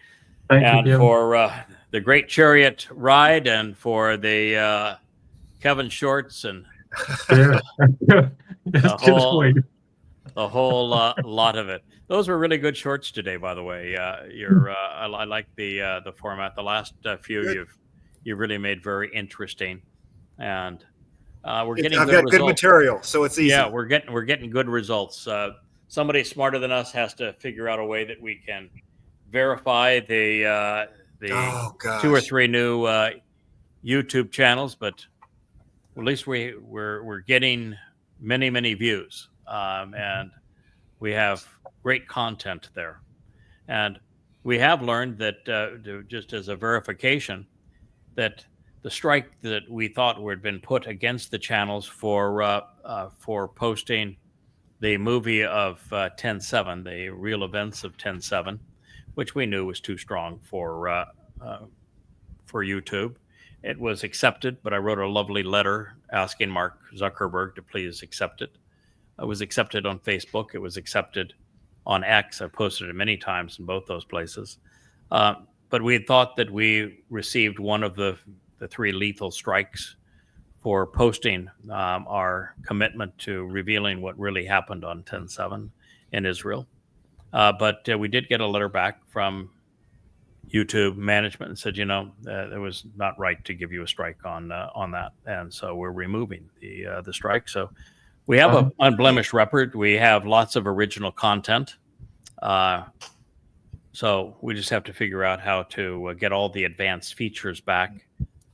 Thank you, for the great chariot ride, and for the Kevin Shorts and Yeah. the whole lot of it. Those were really good shorts today, by the way. I like the format. The last few you've really made very interesting, and we're getting. I've got good material, so it's easy. Yeah, we're getting good results. Somebody smarter than us has to figure out a way that we can verify the 2 or 3 new YouTube channels, but at least we're getting many views, and we have great content there. And we have learned that just as a verification, that the strike that we thought had been put against the channels for posting the movie of 10/7, the real events of 10/7, which we knew was too strong for YouTube. It was accepted, but I wrote a lovely letter asking Mark Zuckerberg to please accept it. It was accepted on Facebook. It was accepted on X. I posted it many times in both those places. But we had thought that we received one of the 3 lethal strikes for posting our commitment to revealing what really happened on 10/7 in Israel. But we did get a letter back from YouTube management and said, it was not right to give you a strike on that, and so we're removing the strike. So we have an unblemished record. We have lots of original content. So we just have to figure out how to get all the advanced features back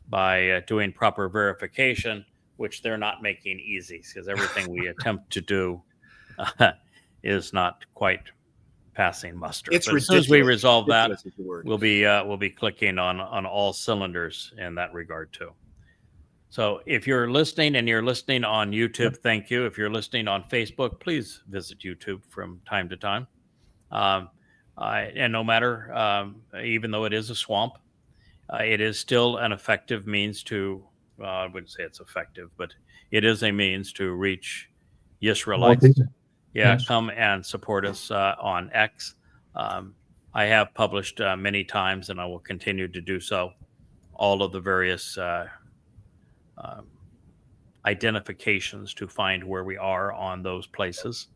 by doing proper verification, which they're not making easy, because everything we attempt to do is not quite passing muster. It's But as soon as we ridiculous. resolve that, Ridiculous is the word. we'll be clicking on all cylinders in that regard too. So if you're listening and you're listening on YouTube, thank you. If you're listening on Facebook, please visit YouTube from time to time. And no matter, even though it is a swamp, it is still an effective means to, I wouldn't say it's effective, but it is a means to reach Israelites. Yeah, Yes. come and support us on X. I have published many times, and I will continue to do so, all of the various identifications to find where we are on those places.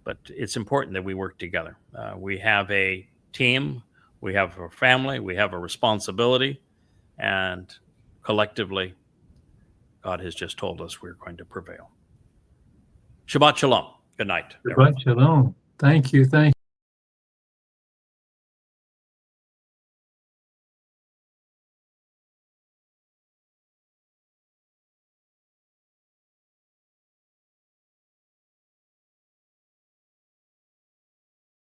But it's important that we work together. We have a team, we have a family, we have a responsibility, and collectively, God has just told us we're going to prevail. Shabbat Shalom. Good night. Shabbat Shalom. Thank you.